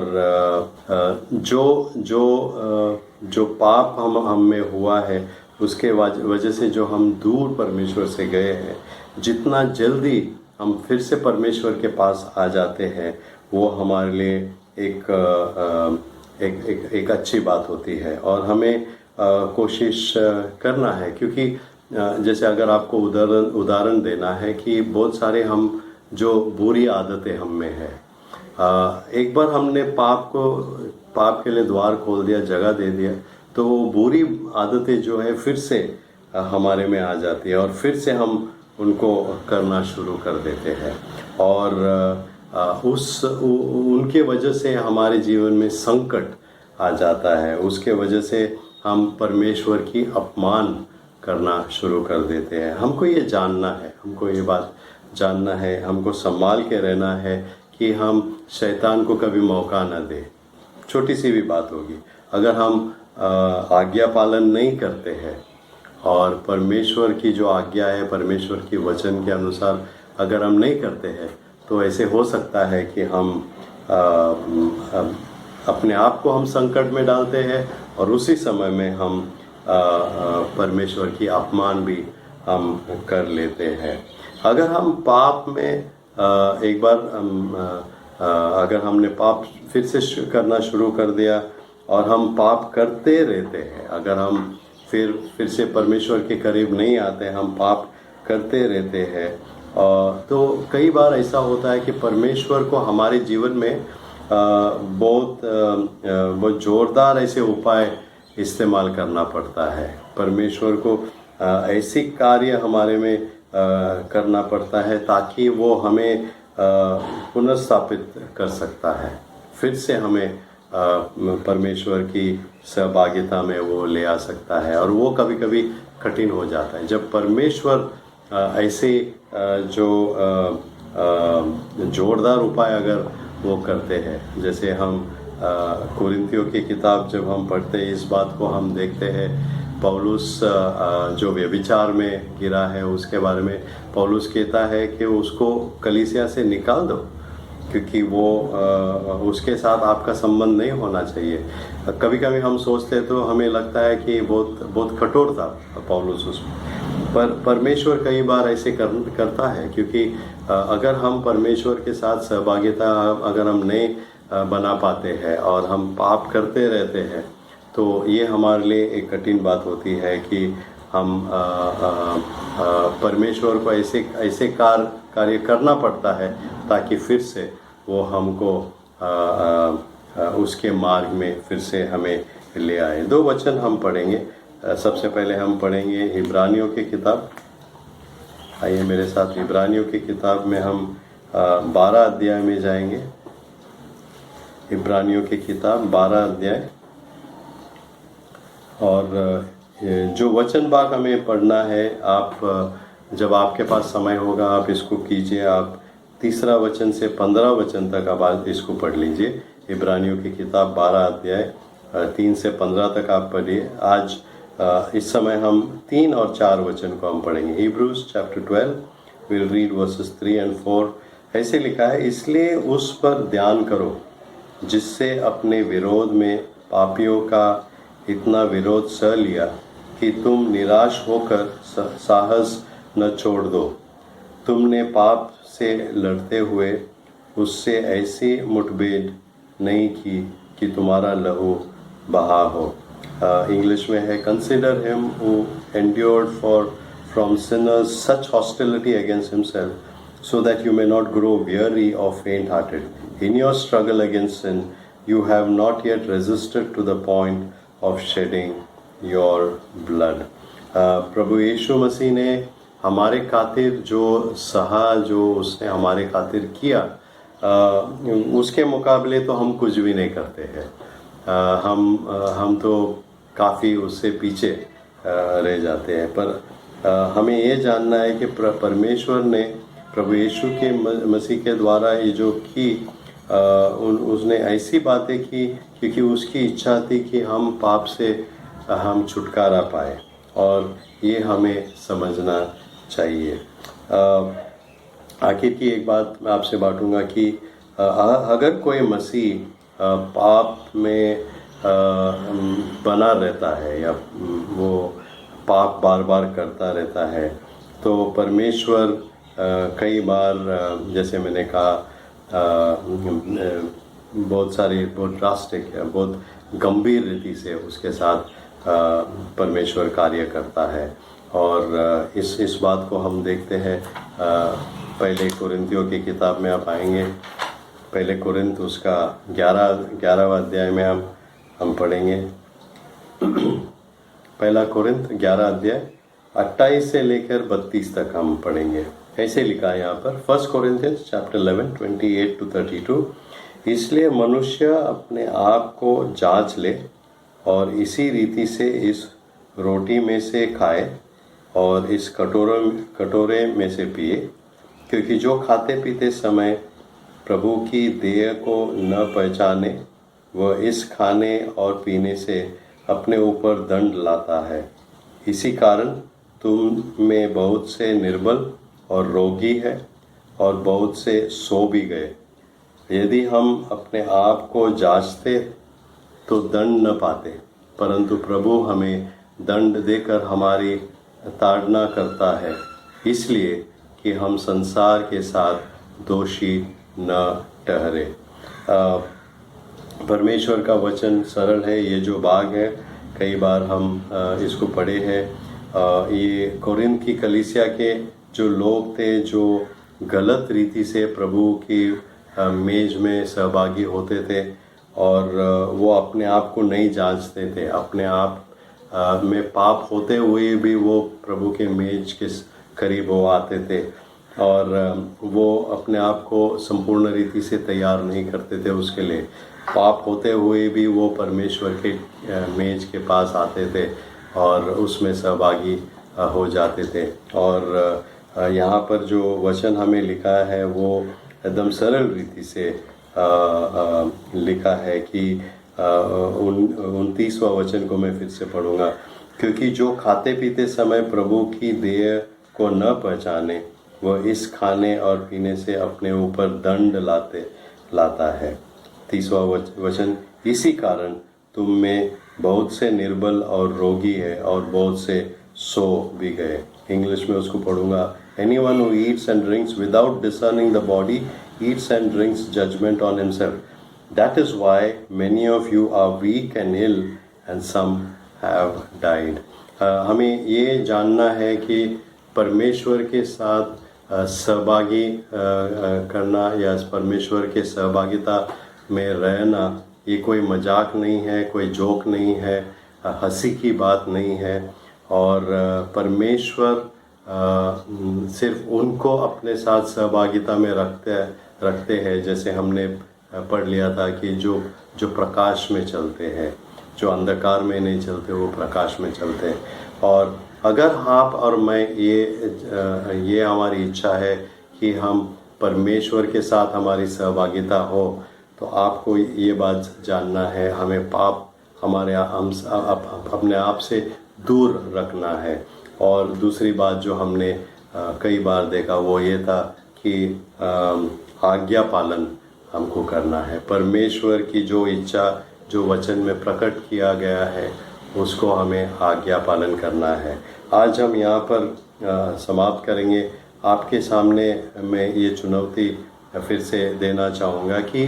जो पाप हम में हुआ है, उसके वजह से जो हम दूर परमेश्वर से गए हैं, जितना जल्दी हम फिर से परमेश्वर के पास आ जाते हैं, वो हमारे लिए एक अच्छी बात होती है। और हमें कोशिश करना है, क्योंकि जैसे अगर आपको उदाहरण देना है कि बहुत सारे हम जो बुरी आदतें हम में है, एक बार हमने पाप के लिए द्वार खोल दिया, जगह दे दिया, तो वो बुरी आदतें जो है फिर से हमारे में आ जाती है और फिर से हम उनको करना शुरू कर देते हैं। और उनके वजह से हमारे जीवन में संकट आ जाता है। उसके वजह से हम परमेश्वर की अपमान करना शुरू कर देते हैं। हमको ये जानना है, हमको ये बात जानना है, हमको संभाल के रहना है कि हम शैतान को कभी मौका न दें। छोटी सी भी बात होगी, अगर हम आज्ञा पालन नहीं करते हैं और परमेश्वर की जो आज्ञा है, परमेश्वर की वचन के अनुसार अगर हम नहीं करते हैं, तो ऐसे हो सकता है कि हम अपने आप को हम संकट में डालते हैं और उसी समय में हम परमेश्वर की अपमान भी हम कर लेते हैं। अगर हम पाप में एक बार अगर हमने पाप फिर से करना शुरू कर दिया और हम पाप करते रहते हैं, अगर हम फिर से परमेश्वर के करीब नहीं आते, हम पाप करते रहते हैं, तो कई बार ऐसा होता है कि परमेश्वर को हमारे जीवन में बहुत जोरदार ऐसे उपाय इस्तेमाल करना पड़ता है। परमेश्वर को ऐसी कार्य हमारे में करना पड़ता है ताकि वो हमें पुनर्स्थापित कर सकता है, फिर से हमें परमेश्वर की सहभागिता में वो ले आ सकता है। और वो कभी कभी कठिन हो जाता है जब परमेश्वर ऐसे जो जोरदार उपाय अगर वो करते हैं। जैसे हम कुरिन्थियों की किताब जब हम पढ़ते हैं, इस बात को हम देखते हैं। पौलुस जो व्यभिचार में गिरा है, उसके बारे में पौलुस कहता है कि उसको कलीसिया से निकाल दो, क्योंकि वो उसके साथ आपका संबंध नहीं होना चाहिए। कभी कभी हम सोचते हैं तो हमें लगता है कि बहुत कठोर था पौलुस उसमें, पर परमेश्वर कई बार ऐसे करता है, क्योंकि अगर हम परमेश्वर के साथ सहभागिता अगर हम नहीं बना पाते हैं और हम पाप करते रहते हैं, तो ये हमारे लिए एक कठिन बात होती है कि हम परमेश्वर को ऐसे कार्य करना पड़ता है ताकि फिर से वो हमको उसके मार्ग में फिर से हमें ले आए। 2 वचन हम पढ़ेंगे। सबसे पहले हम पढ़ेंगे इब्रानियों की किताब। आइए मेरे साथ इब्रानियों की किताब में हम 12 अध्याय में जाएंगे। इब्रानियों की किताब 12 अध्याय, और जो वचन भाग हमें पढ़ना है, आप जब आपके पास समय होगा आप इसको कीजिए। आप 3 वचन से 15 वचन तक आप इसको पढ़ लीजिए। इब्रानियों की किताब 12 अध्याय 3 से 15 तक आप पढ़िए। आज इस समय हम 3 और 4 वचन को हम पढ़ेंगे। Hebrews chapter 12 we'll read verses 3 and 4। ऐसे लिखा है, इसलिए उस पर ध्यान करो जिससे अपने विरोध में पापियों का इतना विरोध सह लिया कि तुम निराश होकर साहस न छोड़ दो। तुमने पाप से लड़ते हुए उससे ऐसी मुठभेड़ नहीं की कि तुम्हारा लहू बहा हो। इंग्लिश में है, consider him who endured for from sinners such hostility against himself so that you may not grow weary or faint hearted. In your struggle against sin, you have not yet resisted to the point of shedding your blood. प्रभु यीशु मसीह ने हमारे खातिर जो सहा, जो उसने हमारे खातिर किया, उसके मुकाबले तो हम कुछ भी नहीं करते हैं। हम तो काफ़ी उससे पीछे रह जाते हैं। पर हमें ये जानना है कि परमेश्वर ने प्रभु यीशु के मसीह के द्वारा ये जो की, उसने ऐसी बातें की क्योंकि उसकी इच्छा थी कि हम पाप से हम छुटकारा पाए, और ये हमें समझना चाहिए। आखिर की एक बात मैं आपसे बांटूंगा कि अगर कोई मसीह पाप में बना रहता है या वो पाप बार बार करता रहता है, तो परमेश्वर कई बार, जैसे मैंने कहा, बहुत ड्रास्टिक, बहुत गंभीर रीति से उसके साथ परमेश्वर कार्य करता है। और इस बात को हम देखते हैं पहले कुरिन्थियों की किताब में आप आएंगे, पहले कुरिन्थ उसका 11वां अध्याय में हम पढ़ेंगे। पहला कुरिन्थ 11 अध्याय 28 से लेकर 32 तक हम पढ़ेंगे। ऐसे लिखा है यहाँ पर, 1 Corinthians chapter 11 28 to 32। इसलिए मनुष्य अपने आप को जांच ले और इसी रीति से इस रोटी में से खाए और इस कटोरे में से पिए, क्योंकि जो खाते पीते समय प्रभु की देह को न पहचाने वह इस खाने और पीने से अपने ऊपर दंड लाता है। इसी कारण तुम में बहुत से निर्बल और रोगी है और बहुत से सो भी गए। यदि हम अपने आप को जांचते तो दंड न पाते, परंतु प्रभु हमें दंड देकर हमारी ताड़ना करता है, इसलिए कि हम संसार के साथ दोषी न ठहरे। परमेश्वर का वचन सरल है। ये जो भाग है, कई बार हम इसको पढ़े हैं। ये कोरिन्थ की कलीसिया के जो लोग थे, जो गलत रीति से प्रभु की मेज में सहभागी होते थे, और वो अपने आप को नहीं जांचते थे। अपने आप में पाप होते हुए भी वो प्रभु के मेज के करीब वो आते थे, और वो अपने आप को संपूर्ण रीति से तैयार नहीं करते थे उसके लिए। पाप होते हुए भी वो परमेश्वर के मेज के पास आते थे और उसमें सहभागी हो जाते थे। और यहाँ पर जो वचन हमें लिखा है वो एकदम सरल रीति से लिखा है कि 29वां वचन को मैं फिर से पढ़ूंगा, क्योंकि जो खाते पीते समय प्रभु की देह को न पहचाने वह इस खाने और पीने से अपने ऊपर दंड लाता है। 30वां वचन, इसी कारण तुम में बहुत से निर्बल और रोगी है और बहुत से सो भी गए। इंग्लिश में उसको पढ़ूंगा। Anyone who eats and drinks without discerning the body eats and drinks judgment on himself. That is why many of you are weak and ill and some have died. हमें ये जानना है कि परमेश्वर के साथ सहभागी करना या परमेश्वर के सहभागिता में रहना, ये कोई मजाक नहीं है, कोई जोक नहीं है, हंसी की बात नहीं है। और परमेश्वर सिर्फ उनको अपने साथ सहभागिता में रखते हैं, जैसे हमने पढ़ लिया था कि जो प्रकाश में चलते हैं, जो अंधकार में नहीं चलते, वो प्रकाश में चलते हैं। और अगर आप और मैं ये हमारी इच्छा है कि हम परमेश्वर के साथ हमारी सहभागिता हो, तो आपको ये बात जानना है, हमें पाप अपने आप से दूर रखना है। और दूसरी बात जो हमने कई बार देखा वो ये था कि आज्ञा पालन हमको करना है। परमेश्वर की जो इच्छा जो वचन में प्रकट किया गया है उसको हमें आज्ञा पालन करना है। आज हम यहाँ पर समाप्त करेंगे। आपके सामने मैं ये चुनौती फिर से देना चाहूँगा कि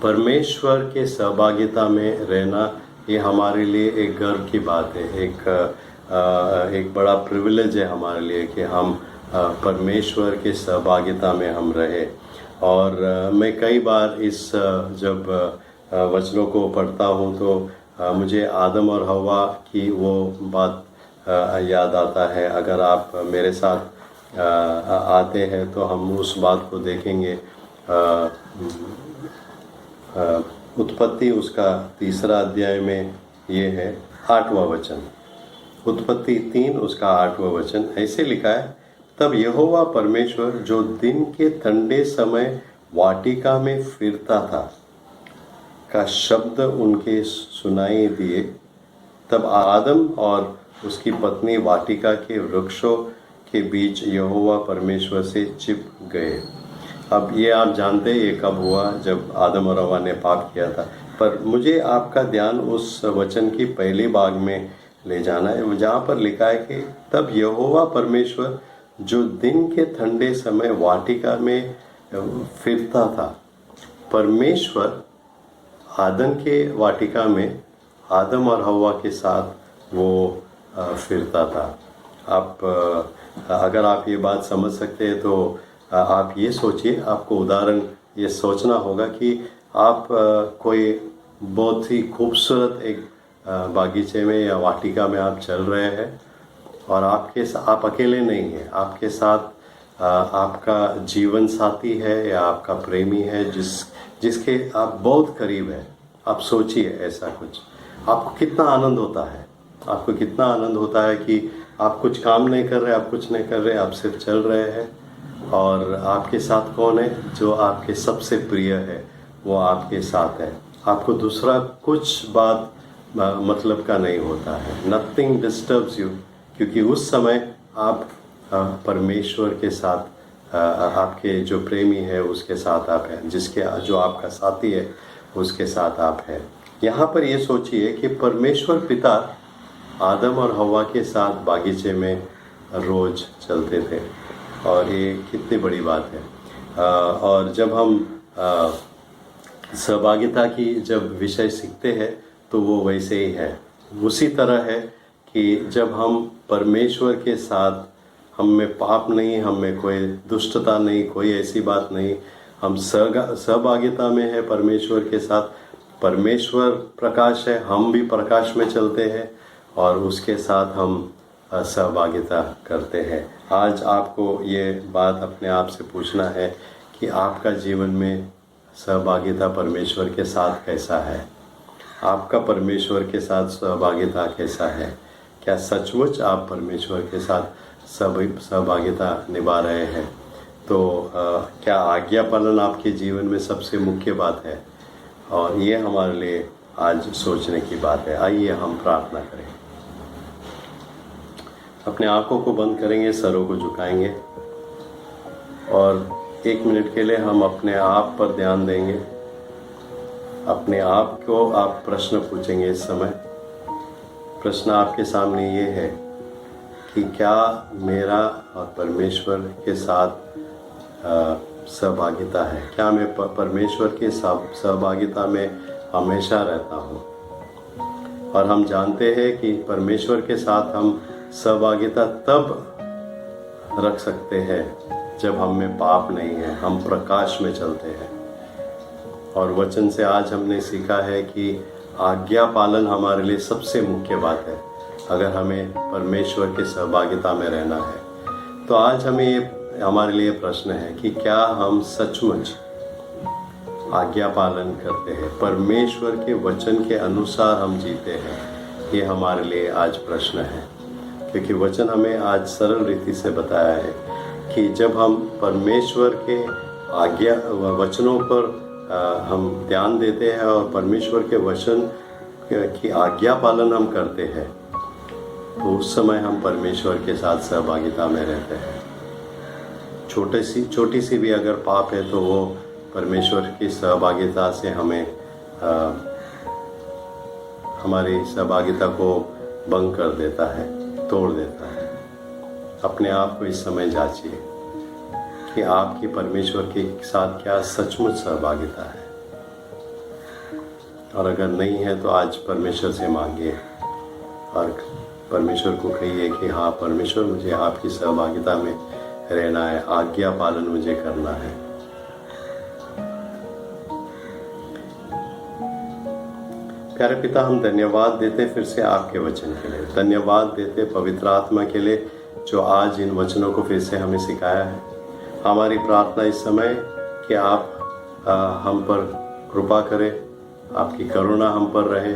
परमेश्वर के सहभागिता में रहना ये हमारे लिए एक गर्व की बात है, एक बड़ा प्रिविलेज है हमारे लिए कि हम परमेश्वर के सहभागिता में हम रहे। और मैं कई बार जब वचनों को पढ़ता हूँ तो मुझे आदम और हव्वा की वो बात याद आता है। अगर आप मेरे साथ आते हैं तो हम उस बात को देखेंगे। उत्पत्ति उसका 3 अध्याय में ये है 8वां वचन। उत्पत्ति 3 उसका 8वां वचन ऐसे लिखा है, तब यहोवा परमेश्वर जो दिन के ठंडे समय वाटिका में फिरता था का शब्द उनके सुनाई दिए। तब आदम और उसकी पत्नी वाटिका के वृक्षों के बीच यहोवा परमेश्वर से छिप गए। अब ये आप जानते हैं ये कब हुआ, जब आदम और हव्वा ने पाप किया था। पर मुझे आपका ध्यान उस वचन की पहली भाग में ले जाना है, जहाँ पर लिखा है कि तब यहोवा परमेश्वर जो दिन के ठंडे समय वाटिका में फिरता था। परमेश्वर आदम के वाटिका में आदम और हव्वा के साथ वो फिरता था। आप अगर आप ये बात समझ सकते हैं तो आप ये सोचिए, आपको उदाहरण ये सोचना होगा कि आप कोई बहुत ही खूबसूरत एक बागीचे में या वाटिका में आप चल रहे हैं और आप अकेले नहीं हैं, आपके साथ आपका जीवन साथी है या आपका प्रेमी है जिसके आप बहुत करीब हैं। आप सोचिए ऐसा कुछ, आपको कितना आनंद होता है। आपको कितना आनंद होता है कि आप कुछ काम नहीं कर रहे, आप कुछ नहीं कर रहे, आप सिर्फ चल रहे हैं और आपके साथ कौन है, जो आपके सबसे प्रिय है वो आपके साथ है। आपको दूसरा कुछ बात मतलब का नहीं होता है। नथिंग डिस्टर्ब्स यू, क्योंकि उस समय आप परमेश्वर के साथ, आपके जो प्रेमी है उसके साथ आप हैं, जो आपका साथी है उसके साथ आप हैं। यहाँ पर ये सोचिए कि परमेश्वर पिता आदम और हव्वा के साथ बागीचे में रोज चलते थे और ये कितनी बड़ी बात है। और जब हम सहभागिता की जब विषय सीखते हैं तो वो वैसे ही है, उसी तरह है कि जब हम परमेश्वर के साथ, हम में पाप नहीं, हम में कोई दुष्टता नहीं, कोई ऐसी बात नहीं, हम सहभागिता में है परमेश्वर के साथ। परमेश्वर प्रकाश है, हम भी प्रकाश में चलते हैं और उसके साथ हम सहभागिता करते हैं। आज आपको ये बात अपने आप से पूछना है कि आपका जीवन में सहभागिता परमेश्वर के साथ कैसा है, आपका परमेश्वर के साथ सहभागिता कैसा है। क्या सचमुच आप परमेश्वर के साथ सहभागिता निभा रहे हैं? तो क्या आज्ञा पालन आपके जीवन में सबसे मुख्य बात है? और ये हमारे लिए आज सोचने की बात है। आइए हम प्रार्थना करें। अपने आंखों को बंद करेंगे, सरों को झुकाएंगे और 1 मिनट के लिए हम अपने आप पर ध्यान देंगे। अपने आप को आप प्रश्न पूछेंगे। इस समय प्रश्न आपके सामने ये है कि क्या मेरा और परमेश्वर के साथ सहभागिता है? क्या मैं परमेश्वर के सहभागिता में हमेशा रहता हूँ? और हम जानते हैं कि परमेश्वर के साथ हम सहभागिता तब रख सकते हैं जब हम में पाप नहीं है, हम प्रकाश में चलते हैं। और वचन से आज हमने सीखा है कि आज्ञा पालन हमारे लिए सबसे मुख्य बात है अगर हमें परमेश्वर के सहभागिता में रहना है। तो आज हमारे लिए प्रश्न है कि क्या हम सचमुच आज्ञा पालन करते हैं, परमेश्वर के वचन के अनुसार हम जीते हैं? ये हमारे लिए आज प्रश्न है, क्योंकि वचन हमें आज सरल रीति से बताया है कि जब हम परमेश्वर के वचनों पर हम ध्यान देते हैं और परमेश्वर के वचन की आज्ञा पालन हम करते हैं तो उस समय हम परमेश्वर के साथ सहभागिता में रहते हैं। छोटी सी भी अगर पाप है तो वो परमेश्वर की सहभागिता से हमें हमारी सहभागिता को भंग कर देता है, तोड़ देता है। अपने आप को इस समय जांचिए कि आपकी परमेश्वर के साथ क्या सचमुच सहभागिता है। और अगर नहीं है तो आज परमेश्वर से मांगिए और परमेश्वर को कहिए कि हाँ परमेश्वर, मुझे आपकी सहभागिता में रहना है, आज्ञा पालन मुझे करना है। प्यारे पिता, हम धन्यवाद देते फिर से आपके वचन के लिए, धन्यवाद देते पवित्र आत्मा के लिए जो आज इन वचनों को फिर से हमें सिखाया है। हमारी प्रार्थना इस समय कि आप हम पर कृपा करें, आपकी करुणा हम पर रहे,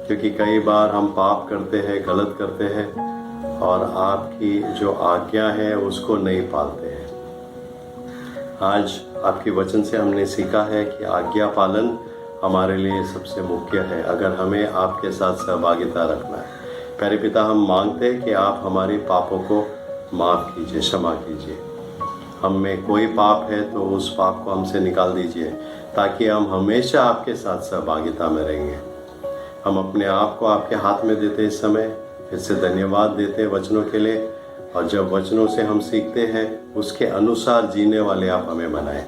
क्योंकि कई बार हम पाप करते हैं, गलत करते हैं और आपकी जो आज्ञा है उसको नहीं पालते हैं। आज आपके वचन से हमने सीखा है कि आज्ञा पालन हमारे लिए सबसे मुख्य है अगर हमें आपके साथ सहभागिता रखना है। प्यारे पिता, हम मांगते हैं कि आप हमारे पापों को माफ़ कीजिए, क्षमा कीजिए। हम में कोई पाप है तो उस पाप को हमसे निकाल दीजिए ताकि हम हमेशा आपके साथ सहभागिता में रहेंगे। हम अपने आप को आपके हाथ में देते इस समय, फिर से धन्यवाद देते वचनों के लिए, और जब वचनों से हम सीखते हैं उसके अनुसार जीने वाले आप हमें बनाएं।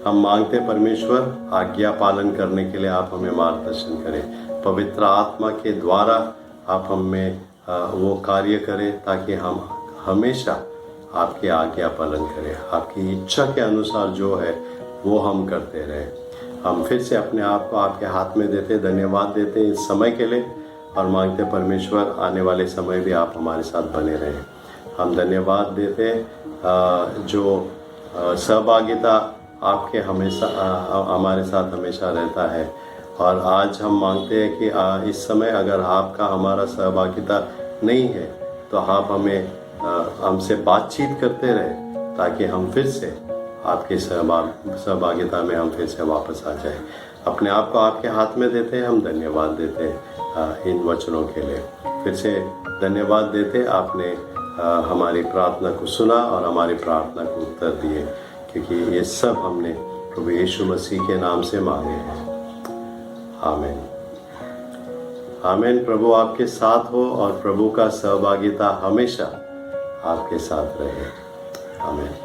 हम मांगते परमेश्वर आज्ञा पालन करने के लिए आप हमें मार्गदर्शन करें, पवित्र आत्मा के द्वारा आप हम में वो कार्य करें ताकि हम हमेशा आपकी आज्ञा पालन करें, आपकी इच्छा के अनुसार जो है वो हम करते रहें। हम फिर से अपने आप को आपके हाथ में देते, धन्यवाद देते इस समय के लिए और मांगते परमेश्वर आने वाले समय भी आप हमारे साथ बने रहें। हम धन्यवाद देते जो सहभागिता आपके हमेशा हमारे साथ हमेशा रहता है, और आज हम मांगते हैं कि इस समय अगर आपका हमारा सहभागिता नहीं है तो आप हमें हमसे बातचीत करते रहे ताकि हम फिर से आपकी सहभागिता में हम फिर से वापस आ जाए। अपने आप को आपके हाथ में देते हैं, हम धन्यवाद देते हैं इन वचनों के लिए। फिर से धन्यवाद देते आपने हमारी प्रार्थना को सुना और हमारी प्रार्थना को उत्तर दिए, क्योंकि ये सब हमने प्रभु यीशु मसीह के नाम से मांगे हैं। आमीन। आमीन। प्रभु आपके साथ हो और प्रभु का सहभागिता हमेशा आपके साथ रहे। आमीन।